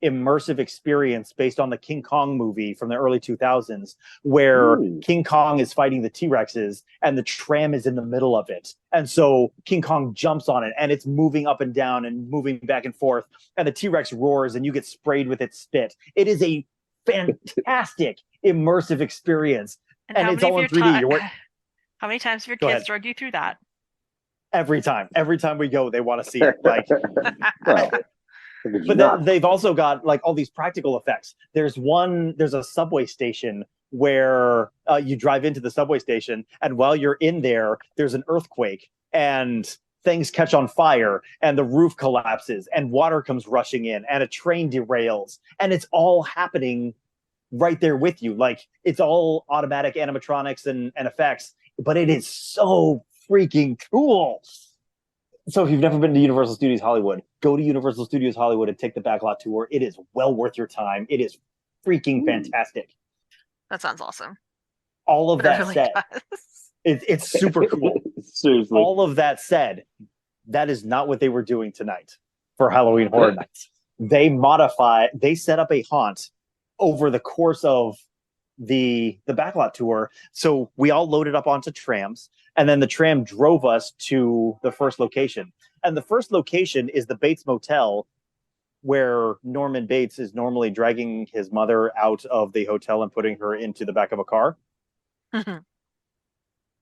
immersive experience based on the King Kong movie from the early 2000s, where King Kong is fighting the T-Rexes and the tram is in the middle of it. And so King Kong jumps on it and it's moving up and down and moving back and forth, and the T-Rex roars and you get sprayed with its spit. It is a fantastic immersive experience. And it's all in 3D. How many times have your kids dragged you through that? Every time we go, they want to see it. Like, but then they've also got like all these practical effects. There's a subway station where you drive into the subway station, and while you're in there, there's an earthquake and things catch on fire and the roof collapses and water comes rushing in and a train derails, and it's all happening right there with you. Like, it's all automatic animatronics and effects, but it is so freaking cool. So if you've never been to Universal Studios Hollywood, go to Universal Studios Hollywood and take the backlot tour. It is well worth your time. It is freaking fantastic. That sounds awesome. All of that said, it's super cool. Seriously. All of that said, that is not what they were doing tonight for Halloween Horror Nights. They set up a haunt over the course of the backlot tour. So we all loaded up onto trams, and then the tram drove us to the first location. And the first location is the Bates Motel, where Norman Bates is normally dragging his mother out of the hotel and putting her into the back of a car.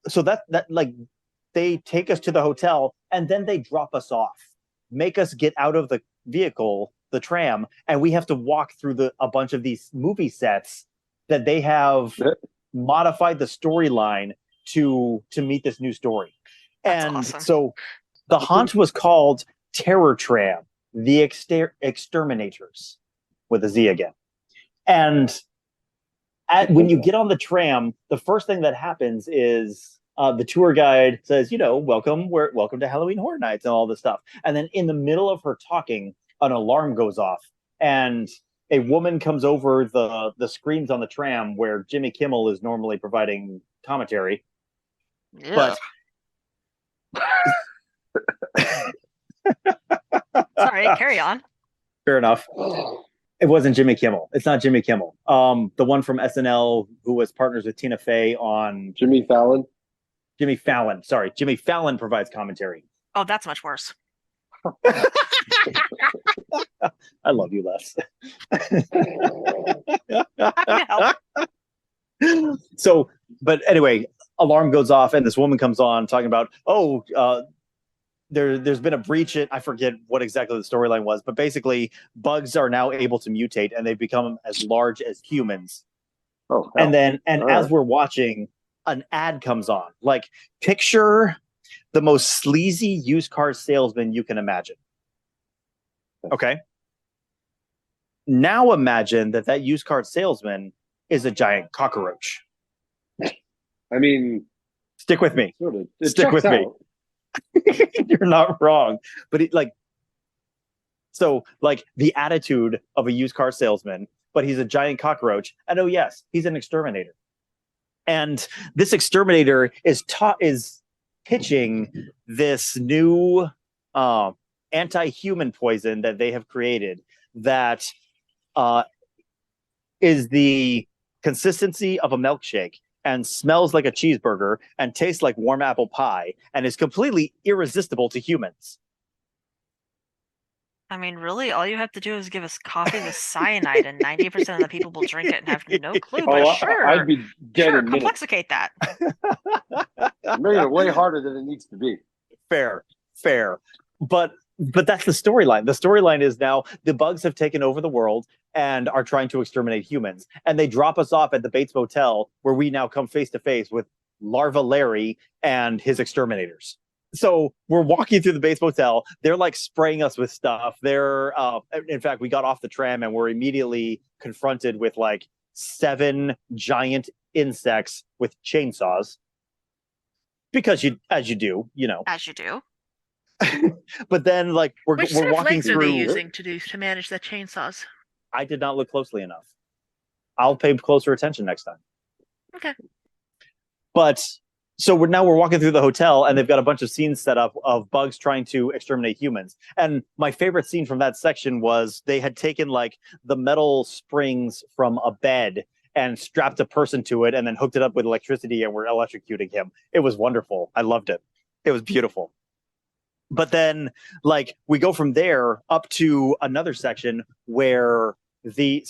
So that like, they take us to the hotel and then they drop us off, make us get out of the vehicle, the tram, and we have to walk through a bunch of these movie sets that they have modified the storyline to meet this new story. That's awesome. So the haunt was called Terror Tram, the Exterminators, with a Z again. And when you get on the tram, the first thing that happens is the tour guide says, welcome to Halloween Horror Nights and all this stuff. And then in the middle of her talking, an alarm goes off, and a woman comes over the screens on the tram where Jimmy Kimmel is normally providing commentary. Yeah. But sorry, carry on. Fair enough. It wasn't Jimmy Kimmel. It's not Jimmy Kimmel. The one from SNL who was partners with Tina Fey on Jimmy Fallon. Jimmy Fallon. Sorry, Jimmy Fallon provides commentary. Oh, that's much worse. I love you, Les. So, but anyway, alarm goes off, and this woman comes on talking about, there's been a breach. I forget what exactly the storyline was, but basically, bugs are now able to mutate, and they've become as large as humans. Oh, hell. And as we're watching, an ad comes on. Like, picture the most sleazy used car salesman you can imagine. Okay. Now imagine that used car salesman is a giant cockroach. I mean, stick with me. Sort of. Stick with me. You're not wrong. But the attitude of a used car salesman, but he's a giant cockroach. And oh yes, he's an exterminator. And this exterminator is pitching this new anti-human poison that they have created that is the consistency of a milkshake and smells like a cheeseburger and tastes like warm apple pie and is completely irresistible to humans. I mean, really, all you have to do is give us coffee with cyanide, and 90% of the people will drink it and have no clue. But sure, I'd be dead in minutes. Complexicate that. Making it way harder than it needs to be. Fair. But that's the storyline. The storyline is now the bugs have taken over the world and are trying to exterminate humans. And they drop us off at the Bates Motel, where we now come face to face with Larva Larry and his exterminators. So we're walking through the Bates Motel. They're like spraying us with stuff. In fact, we got off the tram and we're immediately confronted with like 7 giant insects with chainsaws. Because as you do. As you do. But then, like, we're walking through. What are they using to manage the chainsaws? I did not look closely enough. I'll pay closer attention next time. Okay. But so we're walking through the hotel, and they've got a bunch of scenes set up of bugs trying to exterminate humans. And my favorite scene from that section was they had taken like the metal springs from a bed and strapped a person to it, and then hooked it up with electricity, and were electrocuting him. It was wonderful. I loved it. It was beautiful. But then, like, we go from there up to another section where the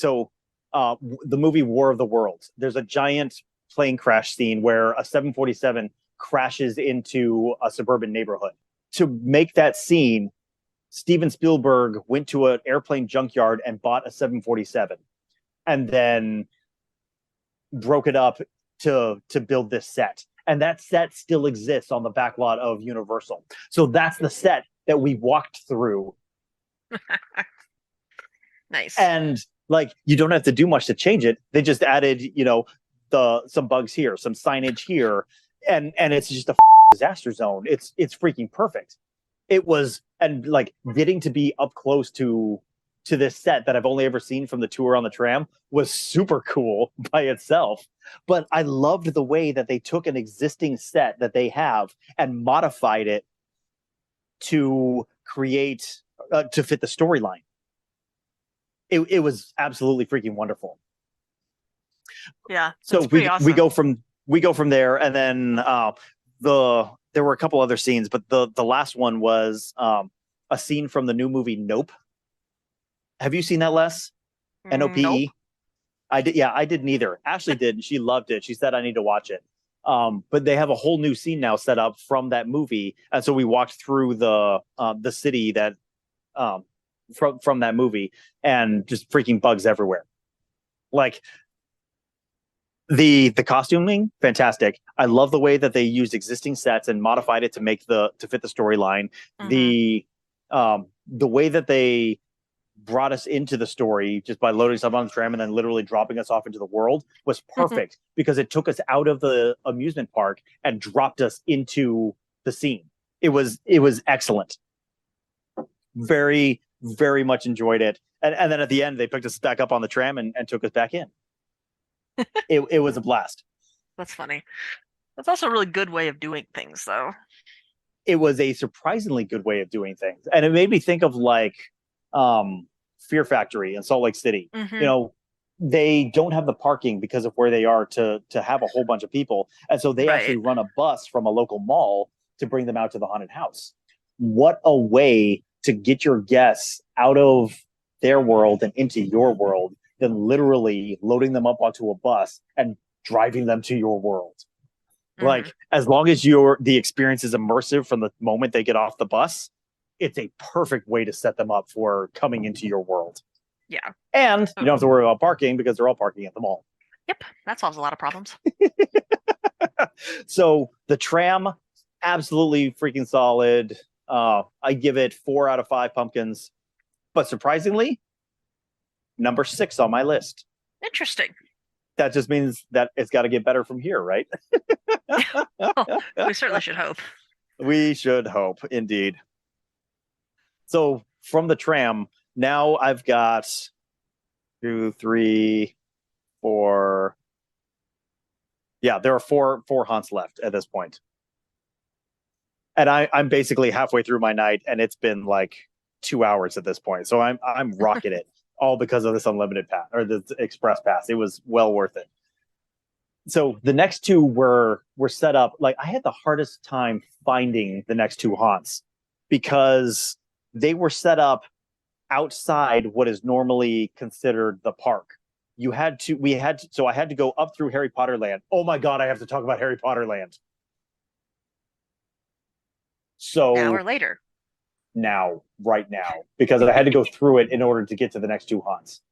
movie War of the Worlds. There's a giant plane crash scene where a 747 crashes into a suburban neighborhood. To make that scene, Steven Spielberg went to an airplane junkyard and bought a 747, and then broke it up to build this set. And that set still exists on the back lot of Universal. So that's the set that we walked through. Nice. And like, you don't have to do much to change it. They just added, some bugs here, some signage here, and it's just a disaster zone. It's freaking perfect. It was, and like getting to be up close to this set that I've only ever seen from the tour on the tram was super cool by itself. But I loved the way that they took an existing set that they have and modified it to create, to fit the storyline. It was absolutely freaking wonderful. Yeah. So awesome. we go from there, and then there were a couple other scenes, but the last one was a scene from the new movie Nope. Have you seen that, Les? N-O-P-E? Nope. I did. Yeah, I didn't either. Ashley did, and she loved it. She said I need to watch it. But they have a whole new scene now set up from that movie, and so we walked through the city that from that movie, and just freaking bugs everywhere. Like the costuming, fantastic. I love the way that they used existing sets and modified it to fit the storyline. Mm-hmm. The way that they brought us into the story just by loading stuff on the tram and then literally dropping us off into the world was perfect. Mm-hmm. Because it took us out of the amusement park and dropped us into the scene. It was excellent. Very, very much enjoyed it. And then at the end, they picked us back up on the tram and took us back in. It was a blast. That's funny. That's also a really good way of doing things, though. It was a surprisingly good way of doing things. And it made me think of like Fear Factory in Salt Lake City. Mm-hmm. They don't have the parking because of where they are to have a whole bunch of people. And so they actually run a bus from a local mall to bring them out to the haunted house. What a way to get your guests out of their world and into your world than literally loading them up onto a bus and driving them to your world. Mm-hmm. Like, as long as the experience is immersive from the moment they get off the bus, it's a perfect way to set them up for coming into your world. Yeah. And you don't have to worry about parking because they're all parking at the mall. Yep. That solves a lot of problems. So the tram, absolutely freaking solid. I give it 4 out of 5 pumpkins. But surprisingly, number 6 on my list. Interesting. That just means that it's got to get better from here, right? Well, we certainly should hope. We should hope, indeed. So from the tram, now I've got 2, 3, 4. Yeah, there are four haunts left at this point. And I'm basically halfway through my night, and it's been like 2 hours at this point. So I'm rocking it, all because of this unlimited pass or the express pass. It was well worth it. So the next 2 were set up. Like, I had the hardest time finding the next 2 haunts because they were set up outside what is normally considered the park. So I had to go up through Harry Potter Land. Oh my God, I have to talk about Harry Potter Land. So now or later? Right now, because I had to go through it in order to get to the next 2 haunts.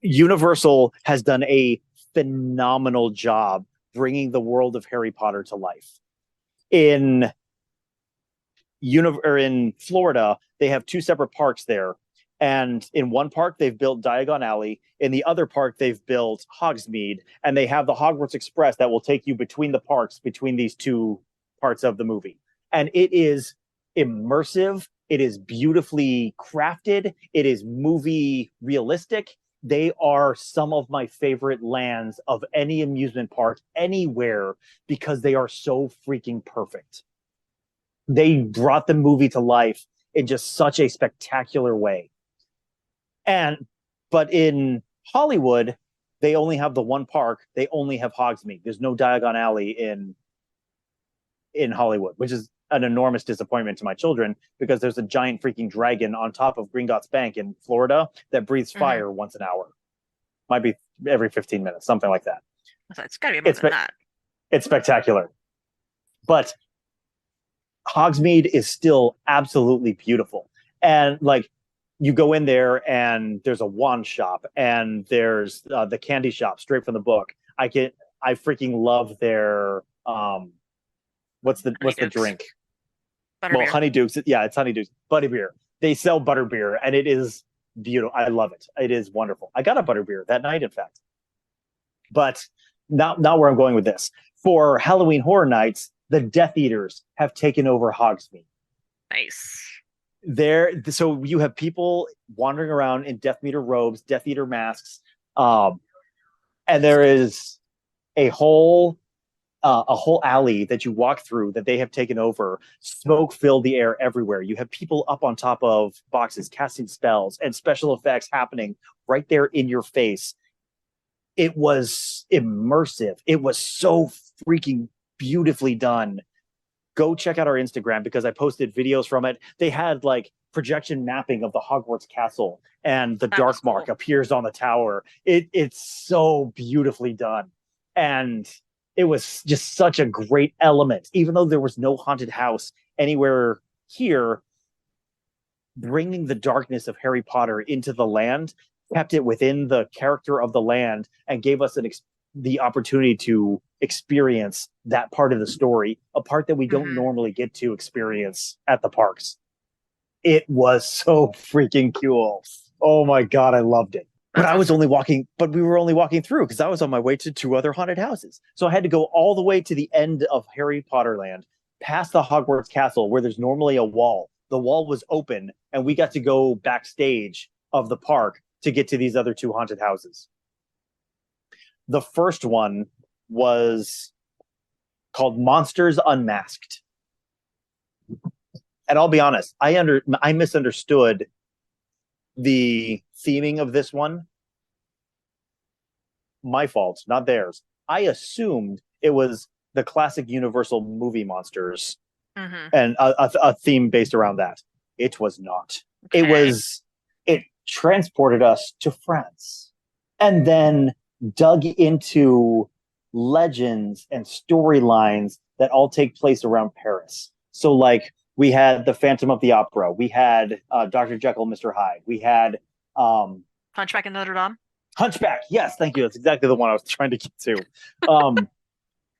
Universal has done a phenomenal job bringing the world of Harry Potter to life. In Florida, they have 2 separate parks there. And in one park, they've built Diagon Alley. In the other park, they've built Hogsmeade. And they have the Hogwarts Express that will take you between the parks, between these 2 parts of the movie. And it is immersive. It is beautifully crafted. It is movie realistic. They are some of my favorite lands of any amusement park anywhere because they are so freaking perfect. They brought the movie to life in just such a spectacular way. But in Hollywood, they only have the one park. They only have Hogsmeade. There's no Diagon Alley in Hollywood, which is an enormous disappointment to my children because there's a giant freaking dragon on top of Gringotts Bank in Florida that breathes fire once an hour. Might be every 15 minutes, something like that. It's got to be more than that. It's spectacular. But Hogsmeade is still absolutely beautiful. And like, you go in there and there's a wand shop and there's the candy shop straight from the book. I freaking love their what's the drink? Butterbeer. Honeydukes. Yeah, it's Honeydukes. Butterbeer. They sell butterbeer and it is beautiful. I love it. It is wonderful. I got a butterbeer that night, in fact. But not where I'm going with this. For Halloween Horror Nights, the Death Eaters have taken over Hogsmeade. Nice. So you have people wandering around in Death Eater robes, Death Eater masks, and there is a whole alley that you walk through that they have taken over. Smoke filled the air everywhere. You have people up on top of boxes casting spells and special effects happening right there in your face. It was immersive. It was so freaking beautifully done. Go check out our Instagram because I posted videos from it. They had like projection mapping of the Hogwarts castle and the dark mark appears on the tower. It's so beautifully done. And it was just such a great element. Even though there was no haunted house anywhere here, bringing the darkness of Harry Potter into the land kept it within the character of the land and gave us the opportunity to experience that part of the story, a part that we don't normally get to experience at the parks. It was so freaking cool. Oh my God, I loved it. But we were only walking through because I was on my way to 2 other haunted houses. So I had to go all the way to the end of Harry Potter Land, past the Hogwarts castle where there's normally a wall, the wall was open, and we got to go backstage of the park to get to these other two haunted houses. The first one was called Monsters Unmasked. And I'll be honest, I misunderstood the theming of this one. My fault, not theirs. I assumed it was the classic Universal movie monsters and a theme based around that. It was not. Okay. It transported us to France and then dug into legends and storylines that all take place around Paris. So, like, we had the Phantom of the Opera, we had Dr. Jekyll and Mr. Hyde, we had Hunchback in Notre Dame. Hunchback, yes, thank you. That's exactly the one I was trying to get to.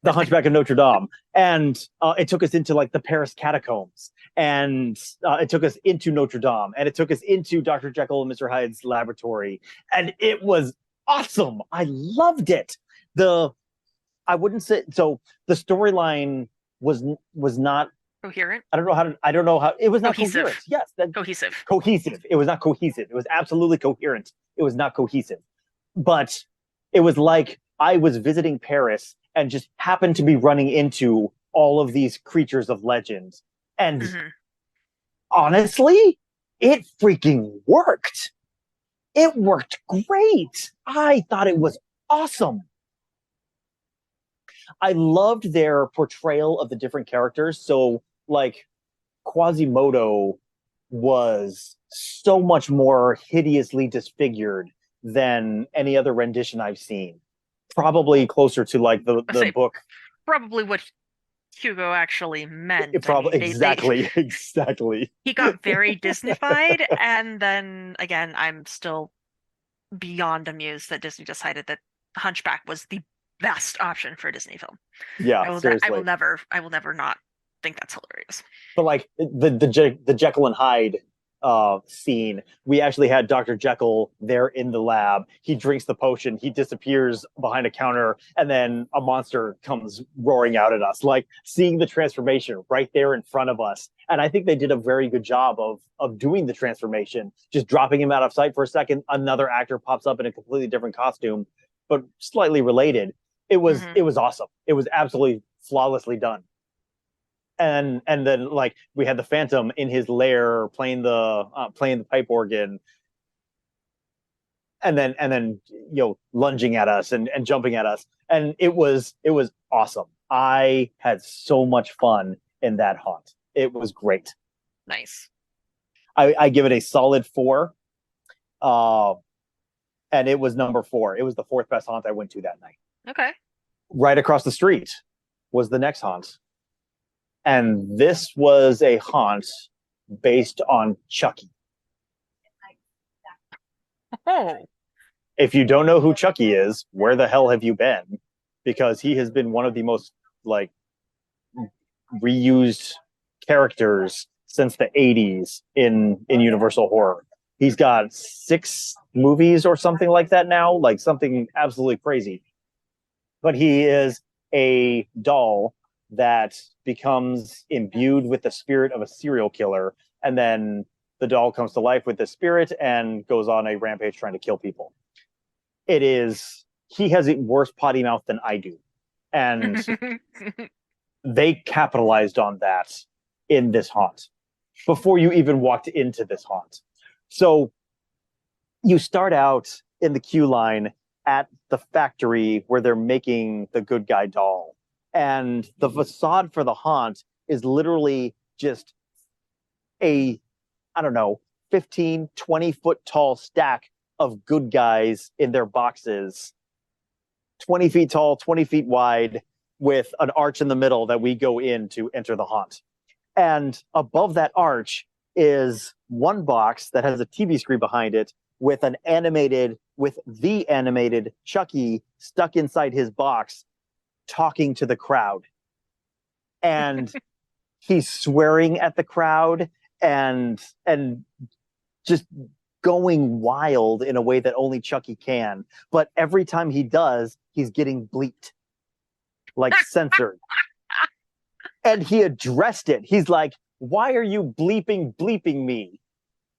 The Hunchback of Notre Dame. And it took us into like the Paris catacombs. And it took us into Notre Dame. And it took us into Dr. Jekyll and Mr. Hyde's laboratory. And it was awesome. I loved it. I wouldn't say so. The storyline was not coherent. I don't know how it was not cohesive. Coherent. Yes, cohesive. It was not cohesive. It was absolutely coherent. It was not cohesive. But it was like I was visiting Paris and just happened to be running into all of these creatures of legend. And honestly, it freaking worked. It worked great. I thought it was awesome. I loved their portrayal of the different characters. So, like, Quasimodo was so much more hideously disfigured than any other rendition I've seen. Probably closer to, like, the book. Probably what Hugo actually meant. Exactly. He got very Disney-fied, and then, again, I'm still beyond amused that Disney decided that Hunchback was the best option for a Disney film. Yeah, seriously. I will never not think that's hilarious. But like the Jekyll and Hyde scene, we actually had Dr. Jekyll there in the lab. He drinks the potion, he disappears behind a counter, and then a monster comes roaring out at us. Like, seeing the transformation right there in front of us. And I think they did a very good job of doing the transformation, just dropping him out of sight for a second. Another actor pops up in a completely different costume, but slightly related. It was awesome. It was absolutely flawlessly done. And then, like, we had the Phantom in his lair playing the pipe organ, and then lunging at us and jumping at us, and it was awesome. I had so much fun in that haunt. It was great. Nice. I give it a solid 4. And it was number 4. It was the 4th best haunt I went to that night. Okay. Right across the street was the next haunt. And this was a haunt based on Chucky. Oh. If you don't know who Chucky is, where the hell have you been? Because he has been one of the most, like, reused characters since the 80s in Universal Horror. He's got 6 movies or something like that now, like something absolutely crazy. But he is a doll that becomes imbued with the spirit of a serial killer, and then the doll comes to life with the spirit and goes on a rampage trying to kill people. He has a worse potty mouth than I do. And they capitalized on that in this haunt before you even walked into this haunt. So you start out in the queue line at the factory where they're making the good guy doll. And the facade for the haunt is literally just a, 15, 20 foot tall stack of good guys in their boxes, 20 feet tall, 20 feet wide, with an arch in the middle that we go in to enter the haunt. And above that arch is one box that has a TV screen behind it with the animated Chucky stuck inside his box, talking to the crowd. And he's swearing at the crowd and just going wild in a way that only Chucky can. But every time he does, he's getting bleeped, like censored. And he addressed it. He's like, why are you bleeping me?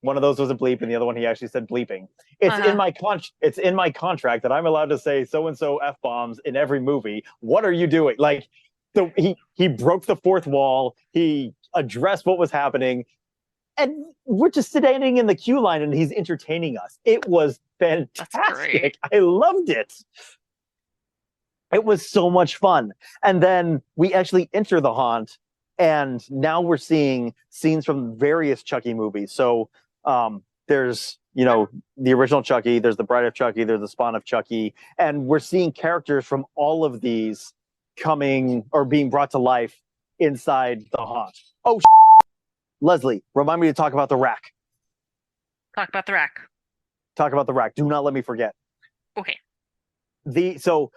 One of those was a bleep, and the other one he actually said bleeping. It's in my contract that I'm allowed to say so and so f bombs in every movie. What are you doing? Like, so he broke the fourth wall. He addressed what was happening, and we're just standing in the queue line, and he's entertaining us. It was fantastic. I loved it. It was so much fun. And then we actually enter the haunt, and now we're seeing scenes from various Chucky movies. So there's, the original Chucky, there's the Bride of Chucky, there's the Spawn of Chucky, and we're seeing characters from all of these coming or being brought to life inside the haunt. Oh, Leslie, remind me to talk about the rack. Talk about the rack. Talk about the rack. Do not let me forget. Okay. So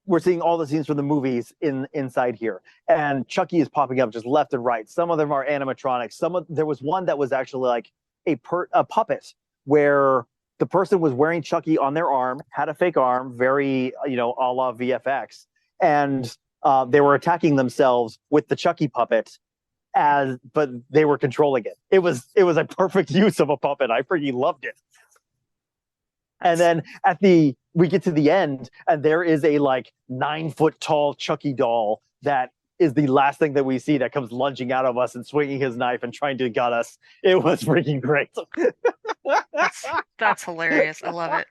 we're seeing all the scenes from the movies inside here, and Chucky is popping up just left and right. Some of them are animatronics. There was one that was actually like a puppet where the person was wearing Chucky on their arm, had a fake arm, very a la VFX, and they were attacking themselves with the Chucky puppet, but they were controlling it. It was a perfect use of a puppet. I freaking loved it. And then we get to the end, and there is a 9-foot tall Chucky doll that is the last thing that we see that comes lunging out of us and swinging his knife and trying to gut us. It was freaking great. That's hilarious. I love it.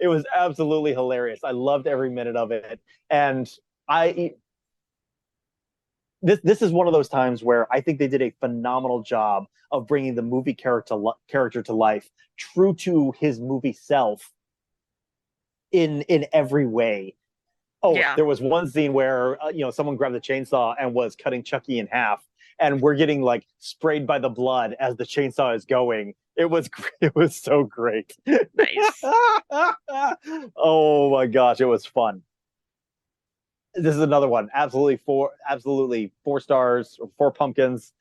It was absolutely hilarious. I loved every minute of it. And this is one of those times where I think they did a phenomenal job of bringing the movie character to life, true to his movie self in every way. Oh, yeah. There was one scene where someone grabbed the chainsaw and was cutting Chucky in half, and we're getting sprayed by the blood as the chainsaw is going. It was so great. Nice. Oh my gosh, it was fun. This is another one. Absolutely 4 stars or 4 pumpkins.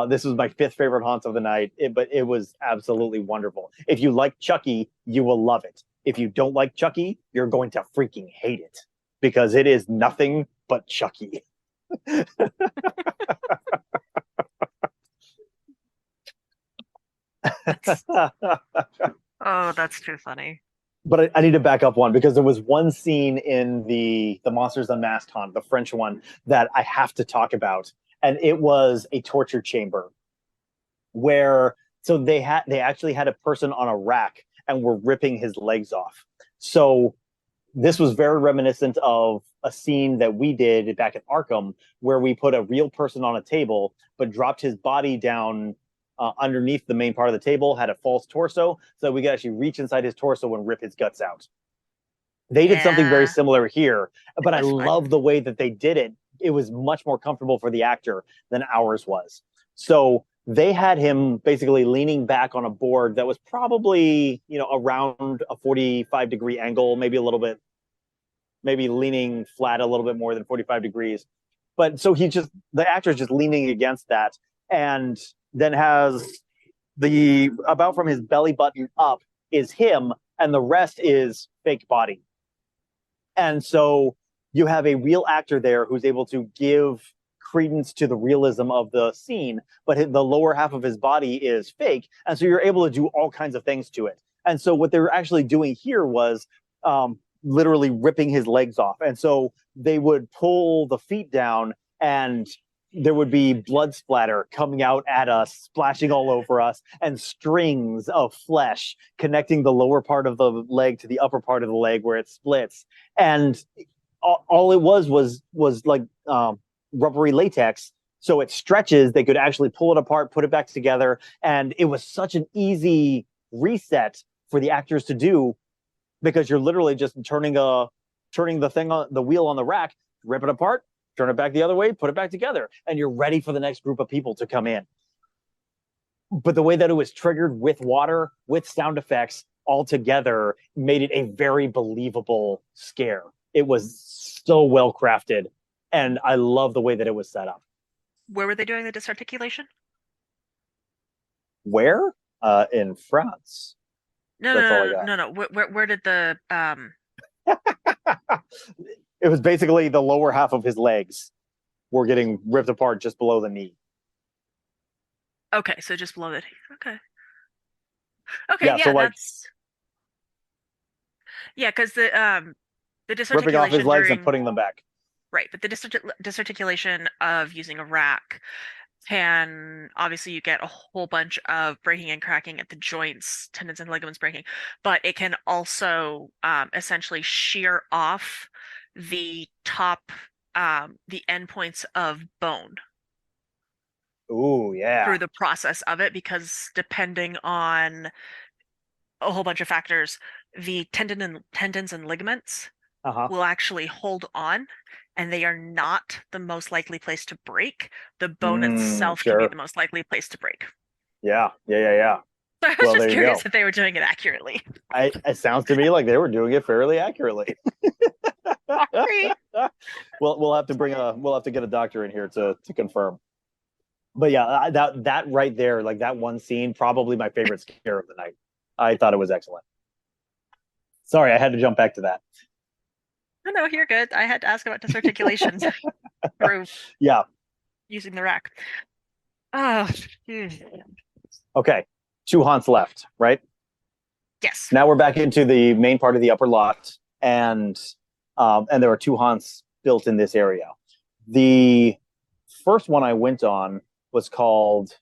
This was my 5th favorite haunt of the night, but it was absolutely wonderful. If you like Chucky, you will love it. If you don't like Chucky, you're going to freaking hate it, because it is nothing but Chucky. Oh, that's too funny. But I need to back up one, because there was one scene in the Monsters Unmasked haunt, the French one, that I have to talk about. And it was a torture chamber where they actually had a person on a rack and were ripping his legs off. So this was very reminiscent of a scene that we did back at Arkham, where we put a real person on a table, but dropped his body down underneath the main part of the table, had a false torso, so that we could actually reach inside his torso and rip his guts out. They did something very similar here, but I love the way that they did it. It was much more comfortable for the actor than ours was. So they had him basically leaning back on a board that was probably, around a 45-degree angle, maybe a little bit, maybe leaning flat a little bit more than 45 degrees. But so the actor's just leaning against that, and then has about from his belly button up is him, and the rest is fake body. And so you have a real actor there who's able to give credence to the realism of the scene, but the lower half of his body is fake. And so you're able to do all kinds of things to it. And so what they were actually doing here was literally ripping his legs off. And so they would pull the feet down, and there would be blood splatter coming out at us, splashing all over us, and strings of flesh connecting the lower part of the leg to the upper part of the leg where it splits. And all it was like rubbery latex. So it stretches. They could actually pull it apart, put it back together. And it was such an easy reset for the actors to do, because you're literally just turning the wheel on the rack, rip it apart, turn it back the other way, put it back together, and you're ready for the next group of people to come in. But the way that it was triggered with water, with sound effects all together, made it a very believable scare. It was so well crafted, and I love the way that it was set up. Where were they doing the disarticulation? Where? In France. No. Where did the It was basically the lower half of his legs were getting ripped apart just below the knee. Okay, so just below it. Okay. Okay, Yeah, so yeah, like that's yeah, because the ripping off his disarticulation legs and during putting them back. right, but the disarticulation of using a rack can obviously you get a whole bunch of breaking and cracking at the joints, tendons and ligaments breaking, but it can also essentially shear off the top the endpoints of bone Ooh, yeah. through the process of it because depending on a whole bunch of factors, the tendons and ligaments Uh-huh. will actually hold on and they are not the most likely place to break. The bone itself can be Sure. the most likely place to break. Yeah. Yeah, yeah, yeah. So I was Well, just there you curious go. if they were doing it accurately. It sounds to me like they were doing it fairly accurately. Sorry. We'll have to get a doctor in here to confirm. But yeah, that right there, like that one scene, probably my favorite scare of the night. I thought it was excellent. Sorry, I had to jump back to that. No, no, you're good. I had to ask about disarticulations through Yeah. using the rack. Oh, Okay. Two haunts left, right? yes. Now we're back into the main part of the upper lot, and there are two haunts built in this area. The first one I went on was called.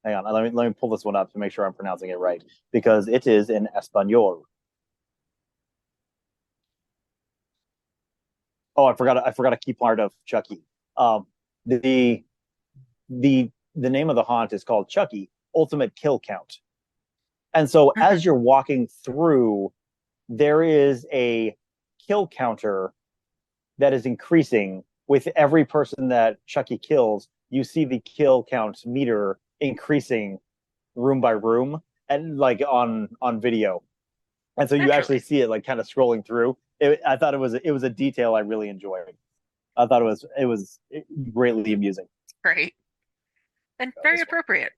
Hang on, let me pull this one up to make sure I'm pronouncing it right because it is in Espanol. Oh, I forgot a key part of Chucky. Um, the the name of the haunt is called Chucky Ultimate Kill Count. And so Mhm. as you're walking through, there is a kill counter that is increasing with every person that Chucky kills. You see the kill count meter increasing room by room and like on video. And so you actually Naturally. see it like kind of scrolling through. I thought it was a detail I really enjoyed. I thought it was greatly amusing. Great. And very This one. appropriate.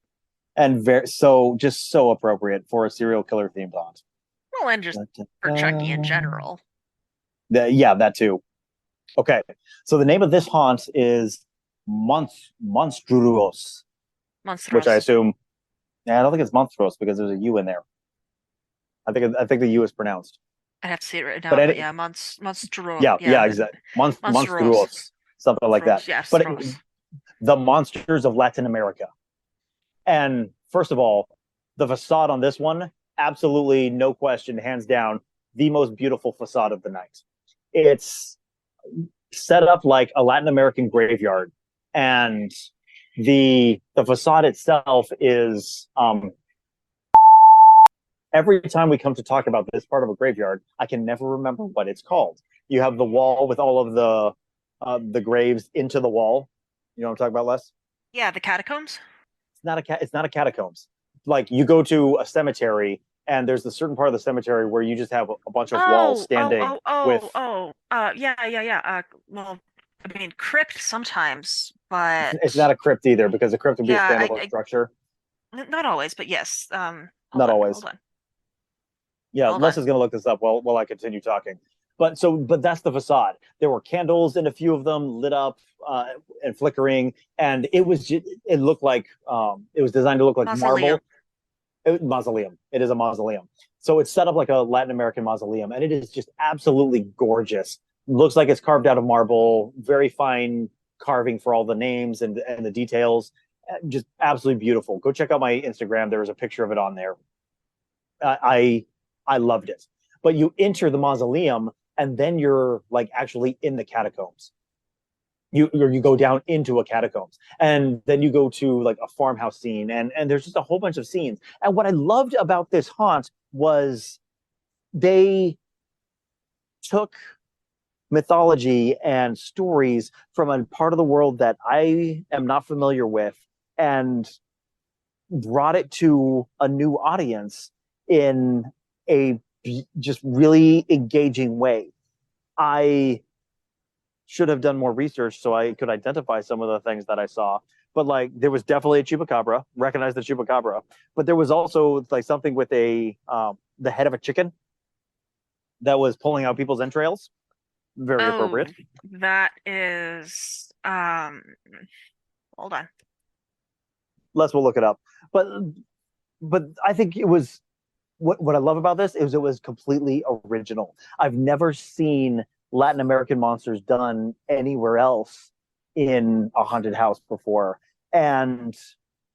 And very so just so appropriate for a serial killer themed haunt. Well, and just for Chucky in general. Yeah, that too. Okay, so the name of this haunt is Monstruos, which I Monstros. assume. Yeah, I don't think it's Monstruos because there's a U in there. I think the U is pronounced. I'd have to see it written But down, but any, yeah, Monstro. yeah, yeah, Yeah, exactly. Monstros. Monstruos, something like that. Yes, But Stros. the monsters of Latin America. And first of all, the facade on this one, absolutely no question, hands down, the most beautiful facade of the night. It's set up like a Latin American graveyard, and the facade itself is every time we come to talk about this part of a graveyard, I can never remember what it's called. You have the wall with all of the graves into the wall. You know what I'm talking about, Les? Yeah, the catacombs. It's not a catacombs. Like you go to a cemetery and there's a certain part of the cemetery where you just have a bunch of walls standing with Yeah, yeah, yeah. Well, I mean, crypt sometimes, but it's not a crypt either because a crypt would be a yeah, standalone structure. not always, but yes. Hold Not on, always. hold on, Yeah, hold Les on. is going to look this up while I continue talking. But that's the facade. There were candles in a few of them lit up and flickering, and it looked like it was designed to look like Mausoleum. marble. Mausoleum. It is a mausoleum. So it's set up like a Latin American mausoleum, and it is just absolutely gorgeous. Looks like it's carved out of marble, very fine carving for all the names and the details. Just absolutely beautiful. Go check out my Instagram. There was a picture of it on there. I I loved it. But you enter the mausoleum, and then you're like actually in the catacombs. You go down into a catacombs, and then you go to like a farmhouse scene, and there's just a whole bunch of scenes. And what I loved about this haunt was they took mythology and stories from a part of the world that I am not familiar with and brought it to a new audience in a just really engaging way. I should have done more research so I could identify some of the things that I saw. But like, there was definitely a chupacabra. Recognize the chupacabra. But there was also like something with the head of a chicken that was pulling out people's entrails. Very Oh, appropriate. that is hold on. Les will look it up. But I think it was what I love about this is it was completely original. I've never seen Latin American monsters done anywhere else in a haunted house before. And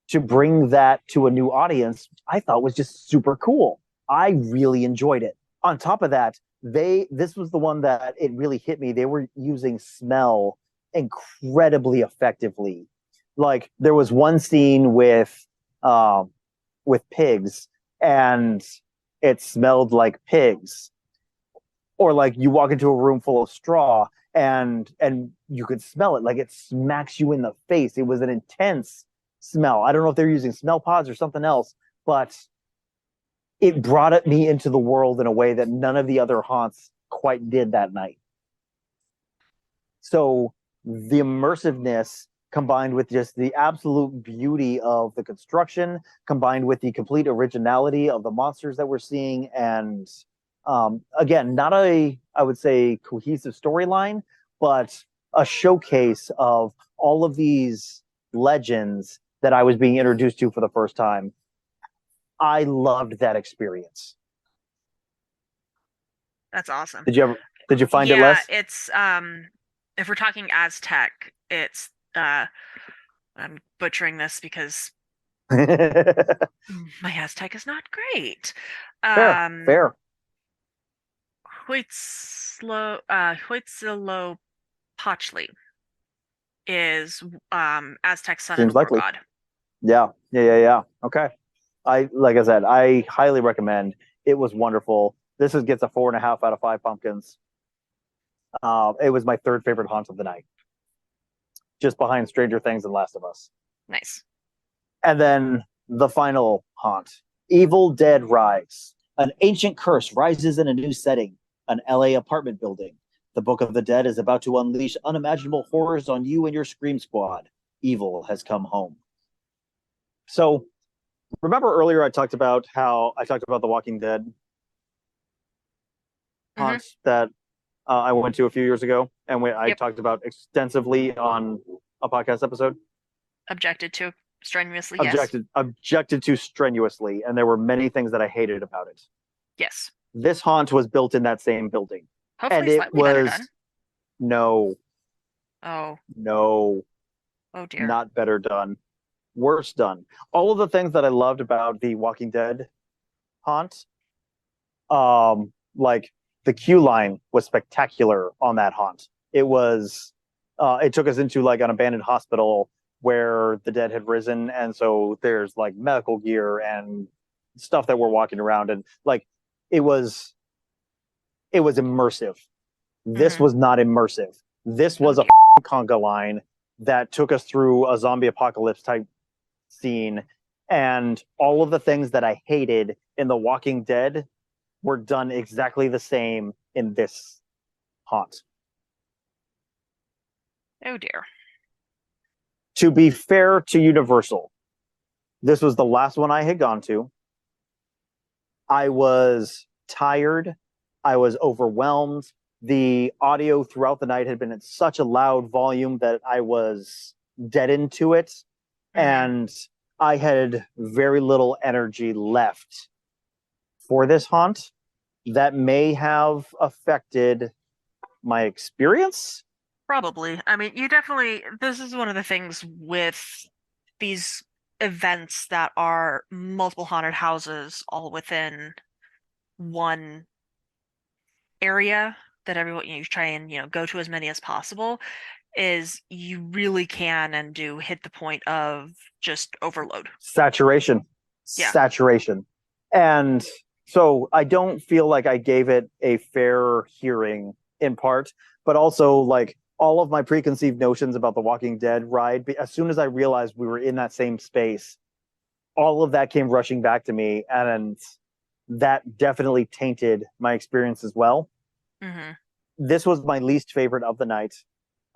to bring that to a new audience, I thought was just super cool. I really enjoyed it. On top of that, this was the one that it really hit me. They were using smell incredibly effectively. Like there was one scene with pigs, and it smelled like pigs. Or like you walk into a room full of straw and you could smell it, like it smacks you in the face. It was an intense smell. I don't know if they're using smell pods or something else, but it brought me into the world in a way that none of the other haunts quite did that night. So the immersiveness combined with just the absolute beauty of the construction, combined with the complete originality of the monsters that we're seeing, and again, not I would say, cohesive storyline, but a showcase of all of these legends that I was being introduced to for the first time. I loved that experience. That's awesome. Did you find it, Les? Les? It's if we're talking Aztec, it's I'm butchering this because my Aztec is not great. Fair. Huitzilopochtli is Aztec son Seems and war likely. god. Yeah. Okay. Like I said, I highly recommend. It was wonderful. This gets a 4.5 out of 5 pumpkins. It was my third favorite haunt of the night, just behind Stranger Things and Last of Us. Nice. And then the final haunt, Evil Dead Rise. An ancient curse rises in a new setting, an LA apartment building. The Book of the Dead is about to unleash unimaginable horrors on you and your Scream Squad. Evil has come home. So, remember earlier I talked about the Walking Dead haunts that I went to a few years ago, and I talked about extensively on a podcast episode. Objected to strenuously. Objected to strenuously, and there were many things that I hated about it. Yes. This haunt was built in that same building. Hopefully, and slightly better done. No. Oh. No. Oh dear. Not better done. Worse done. All of the things that I loved about the Walking Dead haunt, like the queue line was spectacular on that haunt. It was, it took us into like an abandoned hospital where the dead had risen, and so there's like medical gear and stuff that we're walking around, and like it was immersive. This was not immersive. This was a conga line that took us through a zombie apocalypse type scene, and all of the things that I hated in The Walking Dead were done exactly the same in this haunt. Oh dear. To be fair to Universal, this was the last one I had gone to. I was tired. I was overwhelmed. The audio throughout the night had been at such a loud volume that I was deadened to it. And I had very little energy left for this haunt. That may have affected my experience. Probably. I mean, this is one of the things with these events that are multiple haunted houses all within one area that everyone, you try and, go to as many as possible, is you really can and do hit the point of just overload. Saturation. Yeah. Saturation. And so I don't feel like I gave it a fair hearing in part, but also like all of my preconceived notions about the Walking Dead ride, as soon as I realized we were in that same space, all of that came rushing back to me, and that definitely tainted my experience as well. This was my least favorite of the night.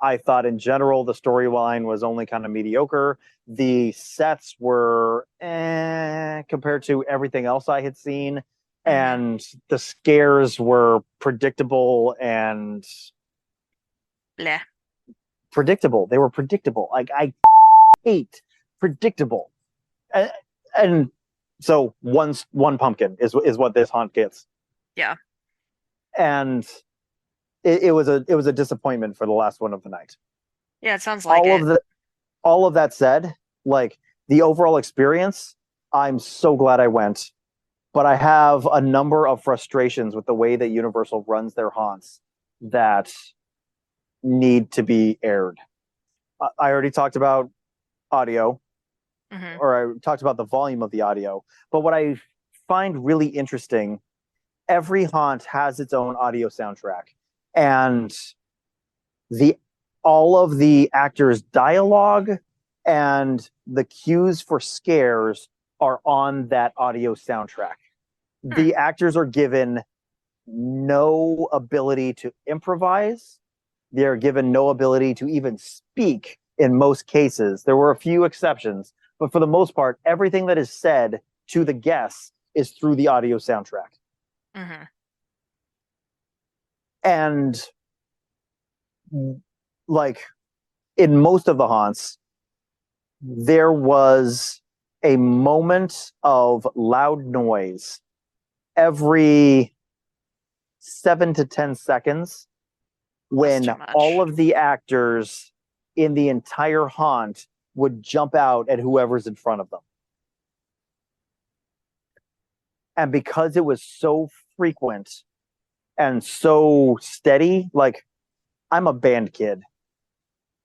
I thought in general the storyline was only kind of mediocre. The sets were compared to everything else I had seen, and the scares were predictable and bleh. Predictable. They were predictable. Like I hate predictable. and so one pumpkin is what this haunt gets. Yeah. And it was a disappointment for the last one of the night. Yeah, it sounds like all of that said, like the overall experience, I'm so glad I went. But I have a number of frustrations with the way that Universal runs their haunts that need to be aired. I already talked about audio, or I talked about the volume of the audio. But what I find really interesting, every haunt has its own audio soundtrack, and all of the actors' dialogue and the cues for scares are on that audio soundtrack. The actors are given no ability to improvise. They're given no ability to even speak in most cases. There were a few exceptions, but for the most part, everything that is said to the guests is through the audio soundtrack. And like in most of the haunts, there was a moment of loud noise every 7 to 10 seconds when all of the actors in the entire haunt would jump out at whoever's in front of them. And because it was so frequent and so steady, like I'm a band kid.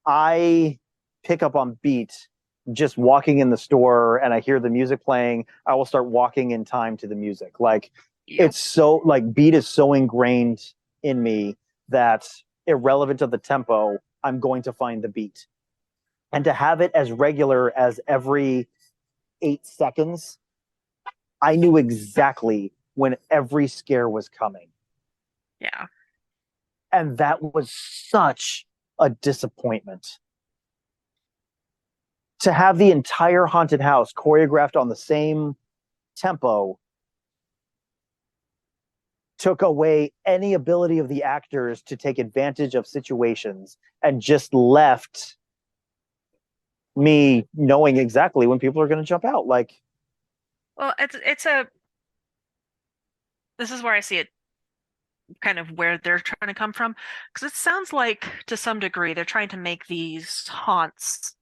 I pick up on beat just walking in the store and I hear the music playing. I will start walking in time to the music. Like it's so like beat is so ingrained in me that irrelevant of the tempo, I'm going to find the beat. And to have it as regular as every 8 seconds, I knew exactly when every scare was coming. Yeah. And that was such a disappointment. To have the entire haunted house choreographed on the same tempo took away any ability of the actors to take advantage of situations and just left me knowing exactly when people are going to jump out. Like, well, this is where I see it kind of where they're trying to come from, because it sounds like to some degree they're trying to make these haunts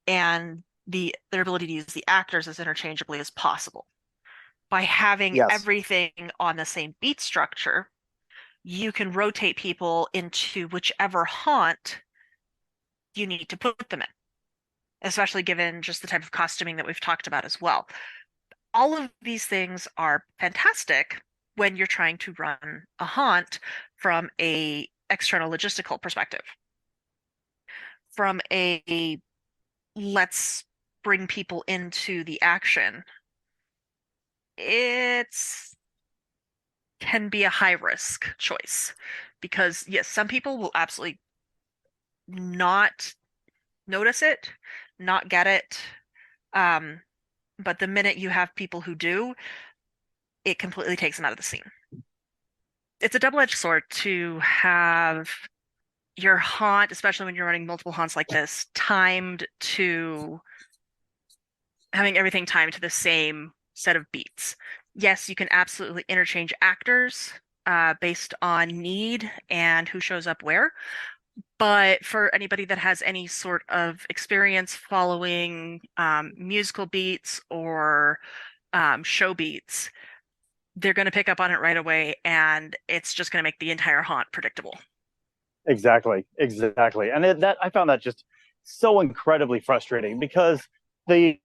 and their ability to use the actors as interchangeably as possible. By having everything on the same beat structure, you can rotate people into whichever haunt you need to put them in, especially given just the type of costuming that we've talked about as well. All of these things are fantastic when you're trying to run a haunt from a external logistical perspective. From a let's bring people into the action, it's can be a high risk choice, because yes, some people will absolutely not notice it, not get it. But the minute you have people who do, it completely takes them out of the scene. It's a double-edged sword to have your haunt, especially when you're running multiple haunts like this, timed to having everything timed to the same set of beats. Yes, you can absolutely interchange actors based on need and who shows up where. But for anybody that has any sort of experience following musical beats or show beats, they're going to pick up on it right away, and it's just going to make the entire haunt predictable. Exactly. And that I found that just so incredibly frustrating, because the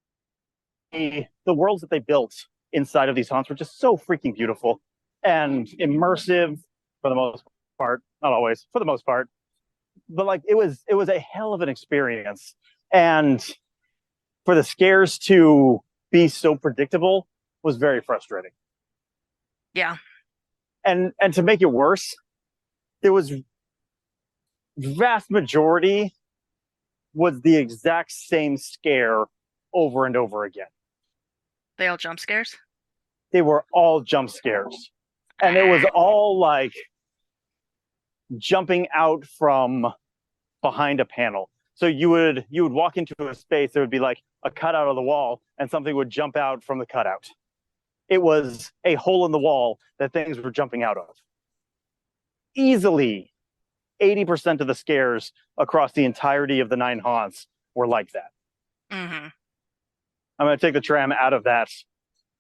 worlds that they built inside of these haunts were just so freaking beautiful and immersive for the most part. Not always, for the most part. But like it was a hell of an experience. And for the scares to be so predictable was very frustrating. Yeah. And to make it worse, there was vast majority was the exact same scare over and over again. They all jump scares? They were all jump scares. And it was all like jumping out from behind a panel. So you would walk into a space, there would be like a cutout of the wall and something would jump out from the cutout. It was a hole in the wall that things were jumping out of. Easily 80% of the scares across the entirety of the 9 haunts were like that. Mm-hmm. I'm going to take the tram out of that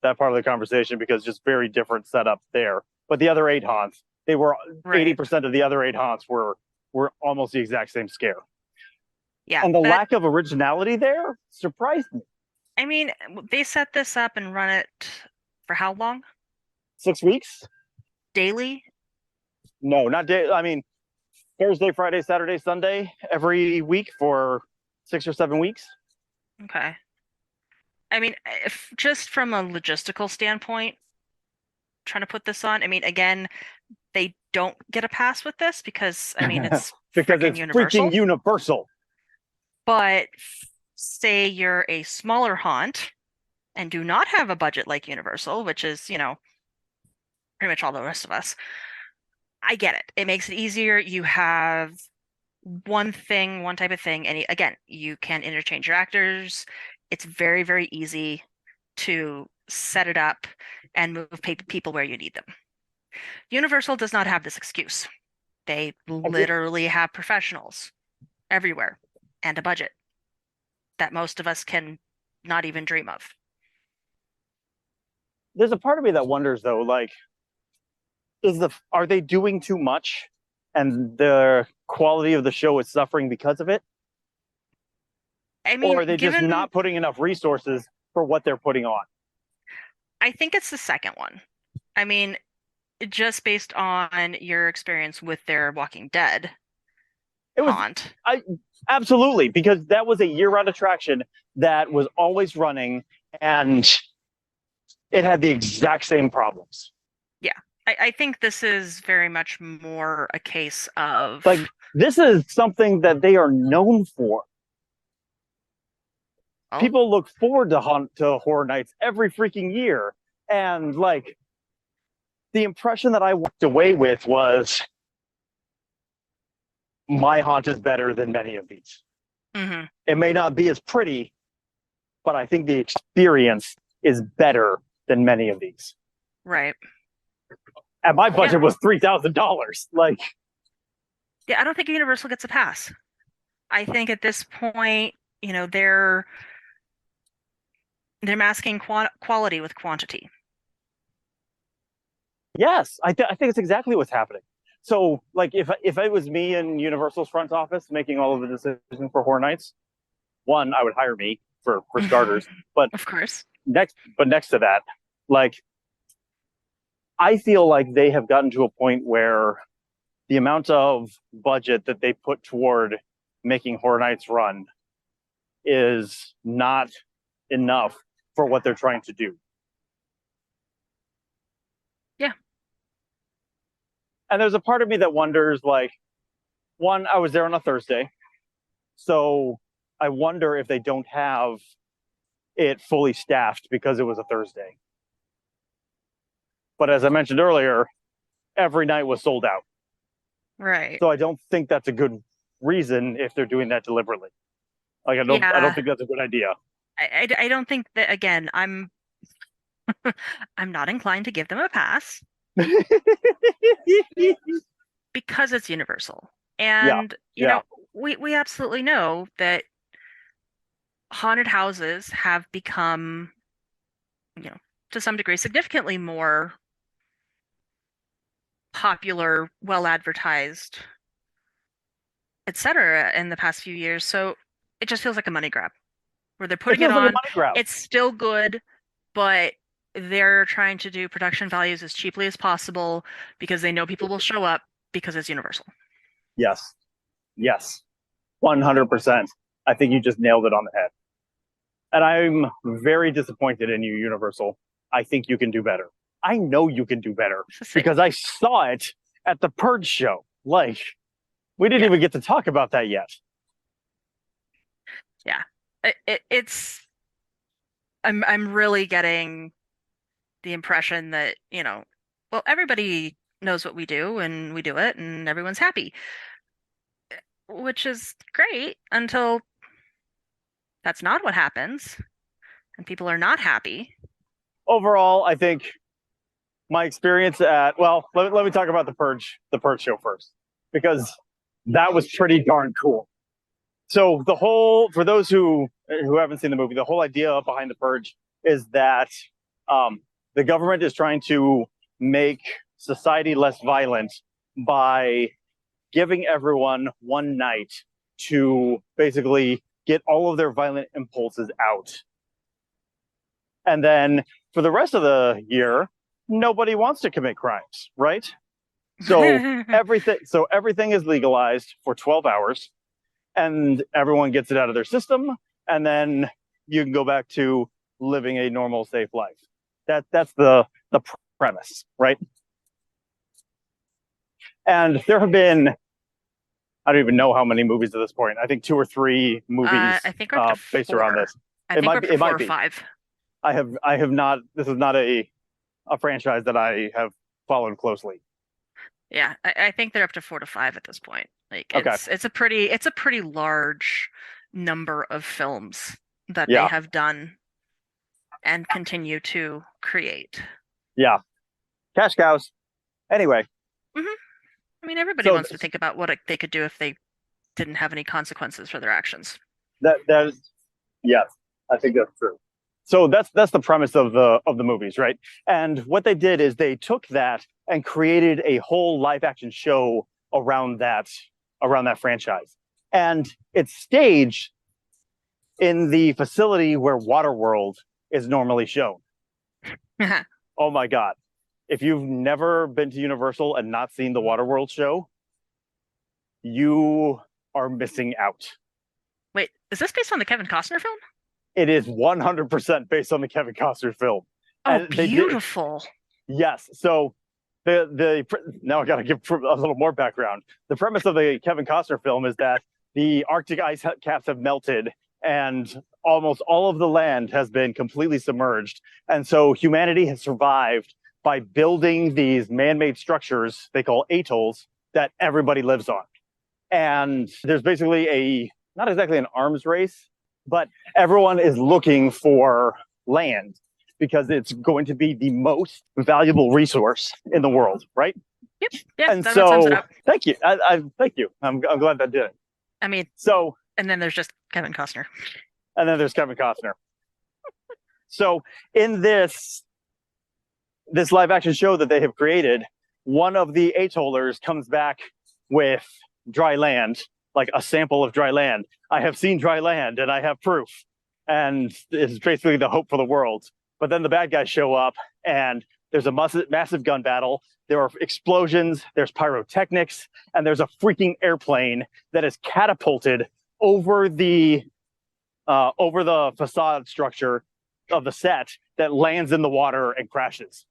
part of the conversation because just very different setup there. But the other 8 haunts, they were right. 80% of the other 8 haunts were almost the exact same scare. Yeah. And the lack of originality there surprised me. I mean, they set this up and run it for how long? 6 weeks? Daily? No, not daily. I mean, Thursday, Friday, Saturday, Sunday, every week for 6 or 7 weeks. Okay. I mean, if just from a logistical standpoint, trying to put this on, I mean, again, they don't get a pass with this because, I mean, it's because it's Universal. Freaking Universal. But say you're a smaller haunt and do not have a budget like Universal, which is, you know, pretty much all the rest of us. I get it. It makes it easier. You have one type of thing, and again, you can interchange your actors. It's very, very easy to set it up and move people where you need them. Universal does not have this excuse. They literally have professionals everywhere and a budget that most of us can not even dream of. There's a part of me that wonders, though, like, are they doing too much and the quality of the show is suffering because of it? I mean, or are they just not putting enough resources for what they're putting on? I think it's the second one. I mean, just based on your experience with their Walking Dead haunt. Absolutely, because that was a year-round attraction that was always running, and it had the exact same problems. Yeah, I think this is very much more a case of... like, this is something that they are known for. Oh. People look forward to Horror Nights every freaking year, and, like, the impression that I walked away with was, my haunt is better than many of these. Mm-hmm. It may not be as pretty, but I think the experience is better than many of these. Right. And my budget was $3,000. Like, yeah, I don't think Universal gets a pass. I think at this point, you know, they're masking quality with quantity. Yes, I think it's exactly what's happening. So, like, if it was me in Universal's front office making all of the decisions for Horror Nights, one, I would hire me for starters. But of course, next to that, like, I feel like they have gotten to a point where the amount of budget that they put toward making Horror Nights run is not enough for what they're trying to do. Yeah. And there's a part of me that wonders, like, one, I was there on a Thursday, so I wonder if they don't have it fully staffed because it was a Thursday. But as I mentioned earlier, every night was sold out. Right. So I don't think that's a good reason if they're doing that deliberately. Like, I don't think that's a good idea. I don't think that, again, I'm not inclined to give them a pass because it's Universal. And, you know, we absolutely know that haunted houses have become, you know, to some degree, significantly more popular, well advertised, etc. in the past few years. So it just feels like a money grab where they're putting it on. It's still good, but they're trying to do production values as cheaply as possible because they know people will show up because it's Universal. Yes. 100%. I think you just nailed it on the head. And I'm very disappointed in you, Universal. I think you can do better. I know you can do better because I saw it at the Purge show. Like, we didn't even get to talk about that yet. Yeah. It's I'm really getting the impression that, you know, well, everybody knows what we do and we do it and everyone's happy, which is great until that's not what happens, and people are not happy. Overall, I think my experience let me talk about the Purge show first, because that was pretty darn cool. So for those who haven't seen the movie, the whole idea behind the Purge is that the government is trying to make society less violent by giving everyone one night to basically get all of their violent impulses out. And then for the rest of the year, nobody wants to commit crimes, right? So everything is legalized for 12 hours, and everyone gets it out of their system, and then you can go back to living a normal, safe life. That's the premise, right? And there have been, I don't even know how many movies at this point. I think 2 or 3 movies I think we're up to based 4. around this. I think we're up to 4 or 5. I have not. This is not a franchise that I have followed closely. Yeah, I think they're up to 4 to 5 at this point. Like Okay. it's a pretty large number of films that they have done and continue to create. Yeah, cash cows. Anyway. Mm-hmm. I mean, everybody wants to think about what they could do if they didn't have any consequences for their actions. Yes, I think that's true. So that's the premise of the movies, right? And what they did is they took that and created a whole live action show around that franchise. And it's staged in the facility where Waterworld is normally shown. Oh my God. If you've never been to Universal and not seen the Waterworld show, you are missing out. Wait, is this based on the Kevin Costner film? It is 100% based on the Kevin Costner film. Oh, beautiful. Yes. So now I got to give a little more background. The premise of the Kevin Costner film is that the Arctic ice caps have melted and almost all of the land has been completely submerged. And so humanity has survived by building these man-made structures they call atolls that everybody lives on. And there's basically not exactly an arms race, but everyone is looking for land because it's going to be the most valuable resource in the world, right? Yep. Yeah. And that sums it up. Thank you. Thank you. I'm glad that did it. I mean, and then there's just Kevin Costner. And then there's Kevin Costner. So in this live action show that they have created, one of the atollers comes back with dry land, like a sample of dry land. I have seen dry land and I have proof. And it's basically the hope for the world. But then the bad guys show up and there's a massive gun battle. There are explosions, there's pyrotechnics, and there's a freaking airplane that is catapulted over the facade structure of the set that lands in the water and crashes.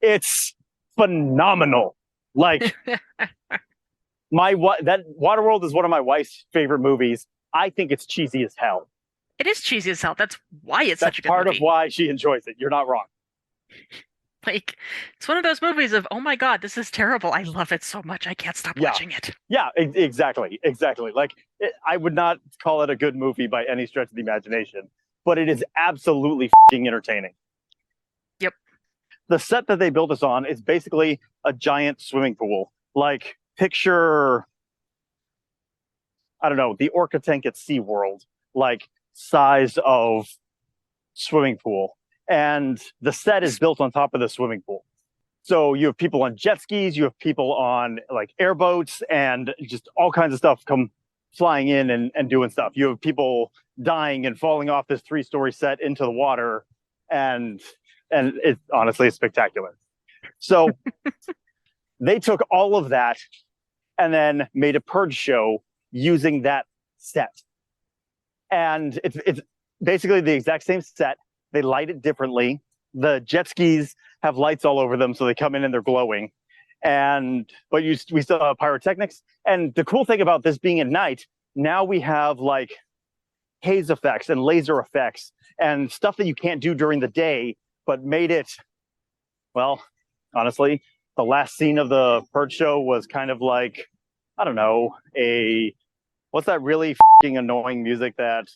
It's phenomenal. Like that Waterworld is one of my wife's favorite movies. I think it's cheesy as hell. It is cheesy as hell. That's why it's such a good movie. That's part of why she enjoys it. You're not wrong. Like, it's one of those movies of, oh my God, this is terrible. I love it so much. I can't stop watching it. Yeah, exactly. Like, I would not call it a good movie by any stretch of the imagination, but it is absolutely f***ing entertaining. Yep. The set that they built us on is basically a giant swimming pool. Like, picture, I don't know, the Orca tank at SeaWorld, like, size of swimming pool. And the set is built on top of the swimming pool. So you have people on jet skis, you have people on like airboats, and just all kinds of stuff come flying in and doing stuff. You have people dying and falling off this 3-story set into the water, and it honestly is spectacular. So they took all of that and then made a Purge show using that set. And it's basically the exact same set. They light it differently. The jet skis have lights all over them, so they come in and they're glowing. But we still have pyrotechnics. And the cool thing about this being at night, now we have like haze effects and laser effects and stuff that you can't do during the day, but made it, well, honestly, the last scene of the Purge show was kind of like, I don't know, what's that really f***ing annoying music that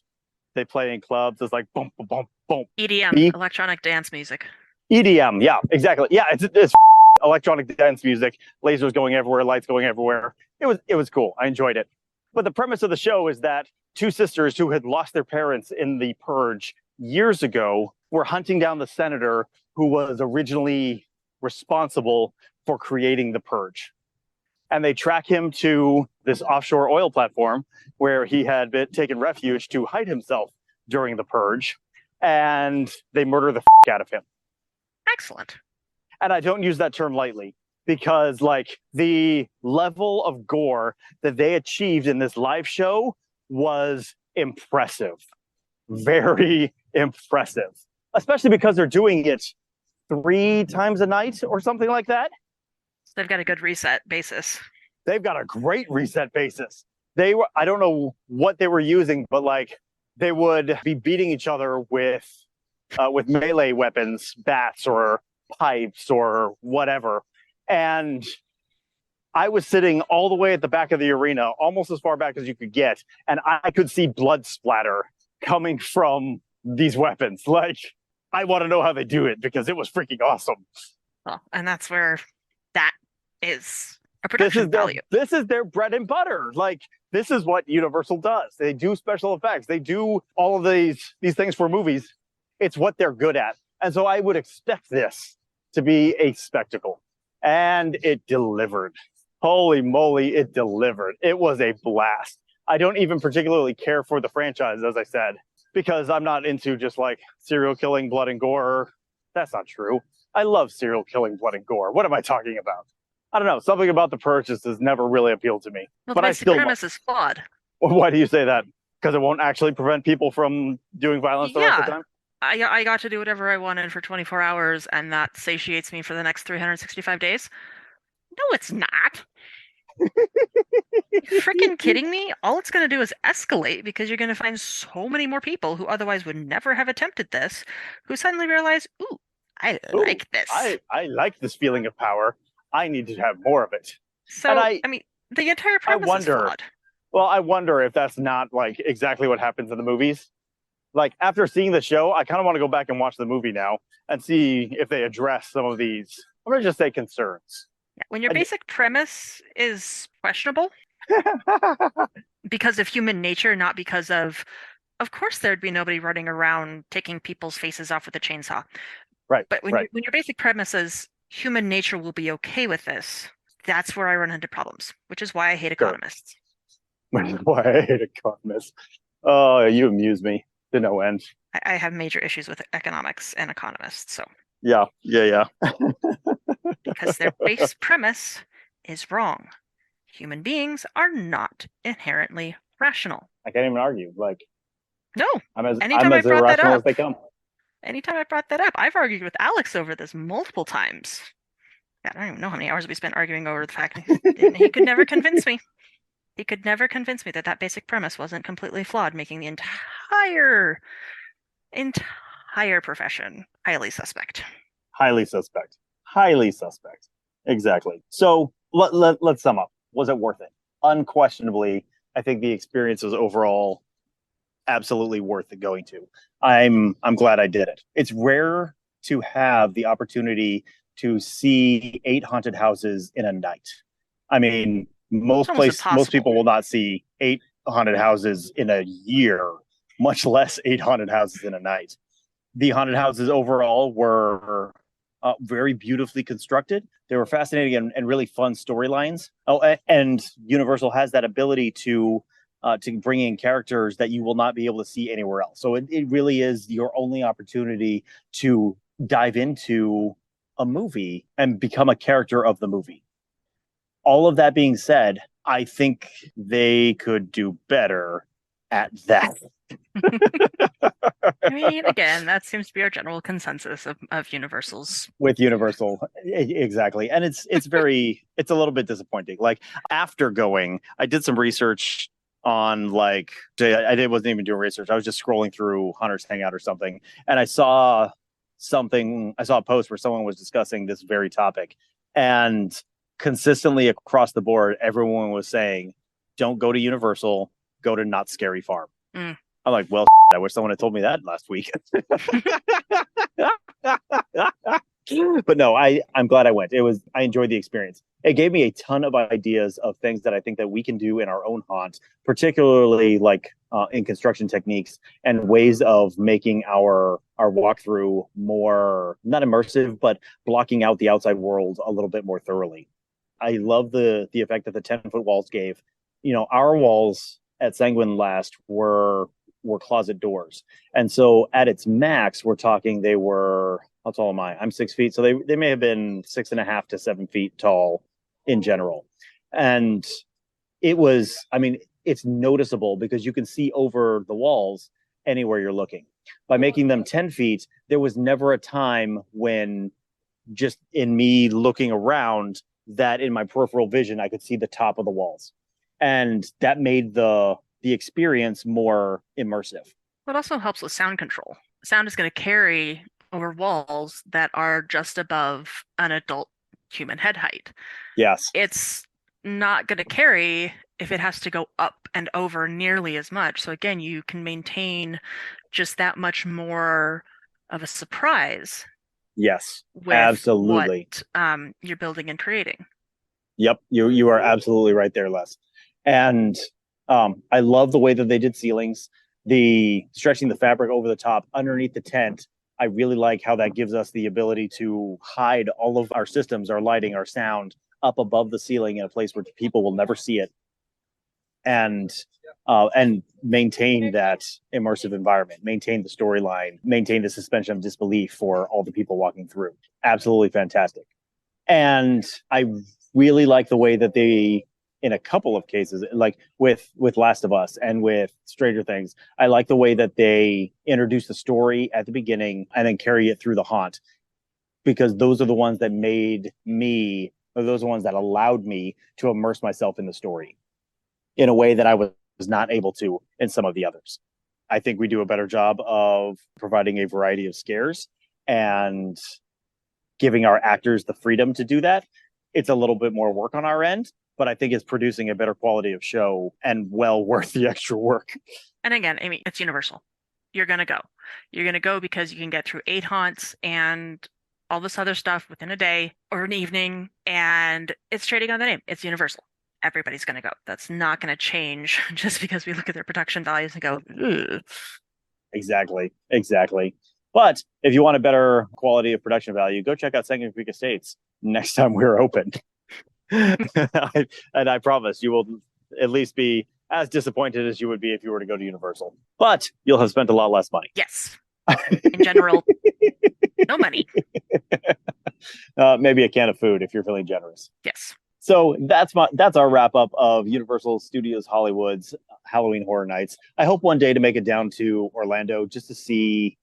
they play in clubs. It's like boom, boom, boom, boom. EDM, electronic dance music. EDM, yeah, exactly. Yeah, it's electronic dance music, lasers going everywhere, lights going everywhere. It was cool. I enjoyed it. But the premise of the show is that two sisters who had lost their parents in the purge years ago were hunting down the senator who was originally responsible for creating the purge. And they track him to this offshore oil platform where he had taken refuge to hide himself during the purge. And they murder the out of him. Excellent. And I don't use that term lightly, because like the level of gore that they achieved in this live show was impressive. Very impressive. Especially because they're doing it 3 times a night or something like that. They've got a good reset basis. They've got a great reset basis. I don't know what they were using, but like they would be beating each other with melee weapons, bats or pipes or whatever. And I was sitting all the way at the back of the arena, almost as far back as you could get, and I could see blood splatter coming from these weapons. Like, I want to know how they do it because it was freaking awesome. Well, and that's where that is a production value. This is their bread and butter. Like, this is what Universal does. They do special effects. They do all of these things for movies. It's what they're good at. And so I would expect this to be a spectacle. And it delivered. Holy moly, it delivered. It was a blast. I don't even particularly care for the franchise, as I said, because I'm not into just like serial killing, blood and gore. That's not true. I love serial killing, blood and gore. What am I talking about? I don't know. Something about the purchase has never really appealed to me. Well, but the premise is flawed. Why do you say that? Because it won't actually prevent people from doing violence the rest of the time? I got to do whatever I wanted for 24 hours, and that satiates me for the next 365 days. No, it's not. You freaking kidding me? All it's going to do is escalate because you're going to find so many more people who otherwise would never have attempted this, who suddenly realize, I like this. I like this feeling of power. I need to have more of it. So, I mean, the entire premise is flawed. Well, I wonder if that's not like exactly what happens in the movies. Like, after seeing the show, I kind of want to go back and watch the movie now and see if they address some of these, I'm going to just say, concerns. When your basic premise is questionable because of human nature, not because of course there'd be nobody running around taking people's faces off with a chainsaw. Right. But when your basic premise is human nature will be okay with this, that's where I run into problems, which is why I hate economists. Why I hate economists. Oh, you amuse me to no end. I have major issues with economics and economists. So yeah. Because their base premise is wrong. Human beings are not inherently rational. I can't even argue. Like, no. I'm as irrational as they come. Anytime I brought that up, I've argued with Alex over this multiple times. God, I don't even know how many hours we spent arguing over the fact he could never convince me. He could never convince me that basic premise wasn't completely flawed, making the entire profession highly suspect. Highly suspect. Exactly. So let's sum up. Was it worth it? Unquestionably, I think the experience was overall absolutely worth it going to. I'm glad I did it. It's rare to have the opportunity to see 8 haunted houses in a night. I mean, most people will not see 8 haunted houses in a year, much less 8 haunted houses in a night. The haunted houses overall were very beautifully constructed. They were fascinating and really fun storylines. Oh, and Universal has that ability to bring in characters that you will not be able to see anywhere else. So it really is your only opportunity to dive into a movie and become a character of the movie. All of that being said, I think they could do better at that. I mean, again, that seems to be our general consensus of Universal's. With Universal, exactly. And it's a little bit disappointing. Like, after going, I did some research on, like, wasn't even doing research. I was just scrolling through Hunter's Hangout or something, and I saw a post where someone was discussing this very topic, and consistently across the board, everyone was saying, don't go to Universal, go to Not Scary Farm. I'm like, well, I wish someone had told me that last week. But no, I'm glad I went. I enjoyed the experience. It gave me a ton of ideas of things that I think that we can do in our own haunt, particularly like in construction techniques and ways of making our walkthrough more not immersive, but blocking out the outside world a little bit more thoroughly. I love the effect that the 10-foot walls gave. Our walls at Sanguine last were closet doors, and so at its max, we're talking they were, how tall am I? I'm 6 feet, so they may have been 6.5 to 7 feet tall in general, and it was, I mean, it's noticeable because you can see over the walls anywhere you're looking. By making them 10 feet, there was never a time when, just in me looking around, that in my peripheral vision I could see the top of the walls, and that made the experience more immersive. It also helps with sound control. Sound is going to carry over walls that are just above an adult human head height. Yes. It's not going to carry if it has to go up and over nearly as much. So again, you can maintain just that much more of a surprise. Yes, with absolutely. What you're building and creating. Yep, you are absolutely right there, Les. And I love the way that they did ceilings, the stretching the fabric over the top underneath the tent. I really like how that gives us the ability to hide all of our systems, our lighting, our sound up above the ceiling in a place where people will never see it, and maintain that immersive environment, maintain the storyline, maintain the suspension of disbelief for all the people walking through. Absolutely fantastic. And I really like the way that they, in a couple of cases, like with Last of Us and with Stranger Things, I like the way that they introduce the story at the beginning and then carry it through the haunt, because those are the ones that made me, or those are the ones that allowed me to immerse myself in the story in a way that I was not able to in some of the others. I think we do a better job of providing a variety of scares and giving our actors the freedom to do that. It's a little bit more work on our end, but I think it's producing a better quality of show and well worth the extra work. And again, I mean, it's Universal. You're going to go. You're going to go because you can get through 8 haunts and all this other stuff within a day or an evening, and it's trading on the name. It's Universal. Everybody's going to go. That's not going to change just because we look at their production values and go, ugh. Exactly. But if you want a better quality of production value, go check out Sanguine Creek Estates next time we're open. And I promise you will at least be as disappointed as you would be if you were to go to Universal. But you'll have spent a lot less money. Yes. In general, no money. Maybe a can of food if you're feeling generous. Yes. So that's our wrap up of Universal Studios Hollywood's Halloween Horror Nights. I hope one day to make it down to Orlando just to see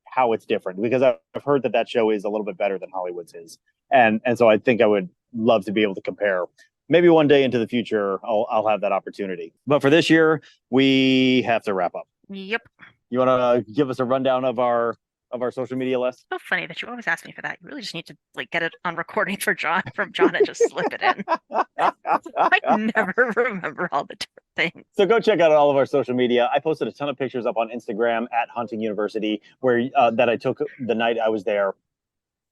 how it's different, because I've heard that show is a little bit better than Hollywood's is, and so I think I would love to be able to compare. Maybe one day into the future, I'll have that opportunity. But for this year, we have to wrap up. Yep. You want to give us a rundown of our social media list? So funny that you always ask me for that. You really just need to get it on recording from John and just slip it in. I never remember all the different things. So go check out all of our social media. I posted a ton of pictures up on Instagram at Hunting University, where that I took the night I was there,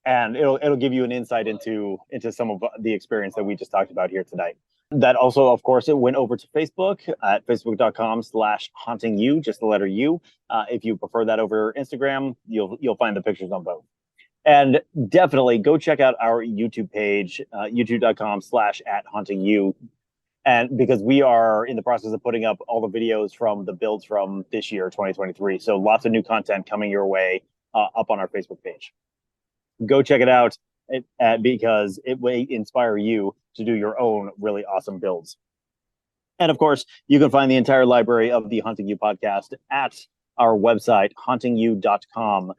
and it'll give you an insight into some of the experience that we just talked about here tonight. That also, of course, it went over to Facebook at facebook.com/hauntingu, just the letter U. If you prefer that over Instagram, you'll find the pictures on both. And definitely go check out our YouTube page, youtube.com/@hauntingu. And because we are in the process of putting up all the videos from the builds from this year, 2023. So lots of new content coming your way up on our Facebook page. Go check it out because it will inspire you to do your own really awesome builds. And of course, you can find the entire library of the Haunting You podcast at our website, hauntingyou.com.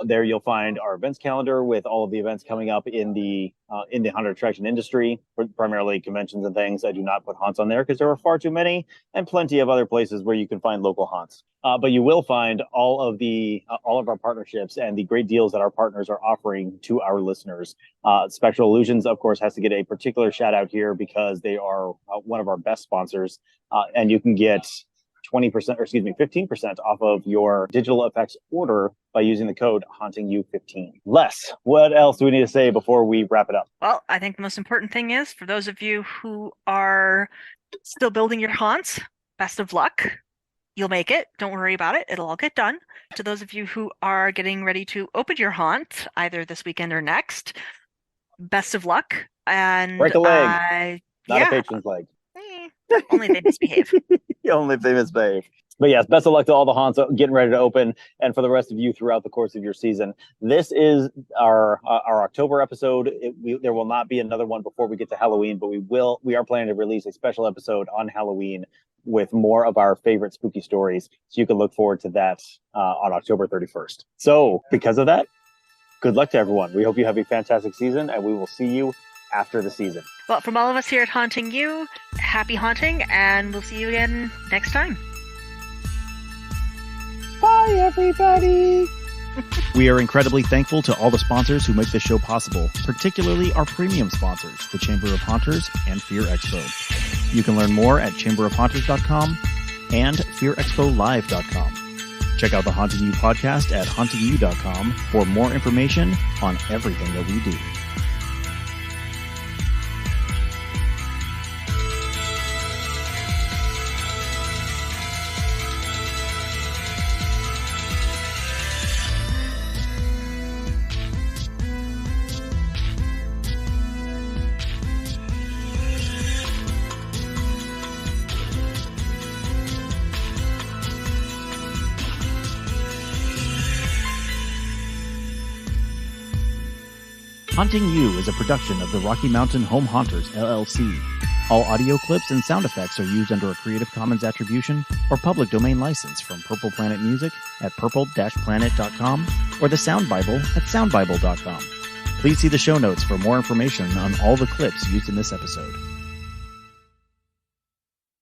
There you'll find our events calendar with all of the events coming up in the haunted attraction industry, primarily conventions and things. I do not put haunts on there because there are far too many, and plenty of other places where you can find local haunts. But you will find all of our partnerships and the great deals that our partners are offering to our listeners. Spectral Illusions, of course, has to get a particular shout out here because they are one of our best sponsors, and you can get 20%, or excuse me, 15% off of your digital effects order by using the code HauntingYou15. Les, what else do we need to say before we wrap it up? Well, I think the most important thing is, for those of you who are still building your haunts, best of luck. You'll make it. Don't worry about it. It'll all get done. To those of you who are getting ready to open your haunt, either this weekend or next, best of luck. And break a leg. Not a patron's leg. Only if they misbehave. Only if they misbehave. But yes, best of luck to all the haunts getting ready to open, and for the rest of you throughout the course of your season. This is our October episode. There will not be another one before we get to Halloween, but we are planning to release a special episode on Halloween with more of our favorite spooky stories. So you can look forward to that on October 31st. So because of that, good luck to everyone. We hope you have a fantastic season, and we will see you after the season. Well, from all of us here at Haunting You, happy haunting, and we'll see you again next time. Bye, everybody. We are incredibly thankful to all the sponsors who make this show possible, particularly our premium sponsors, the Chamber of Haunters and Fear Expo. You can learn more at chamberofhaunters.com and fearexpolive.com. Check out the Haunting You podcast at hauntingyou.com for more information on everything that we do. Haunting You is a production of the Rocky Mountain Home Haunters, LLC. All audio clips and sound effects are used under a Creative Commons Attribution or Public Domain license from Purple Planet Music at purple-planet.com or the Sound Bible at soundbible.com. Please see the show notes for more information on all the clips used in this episode.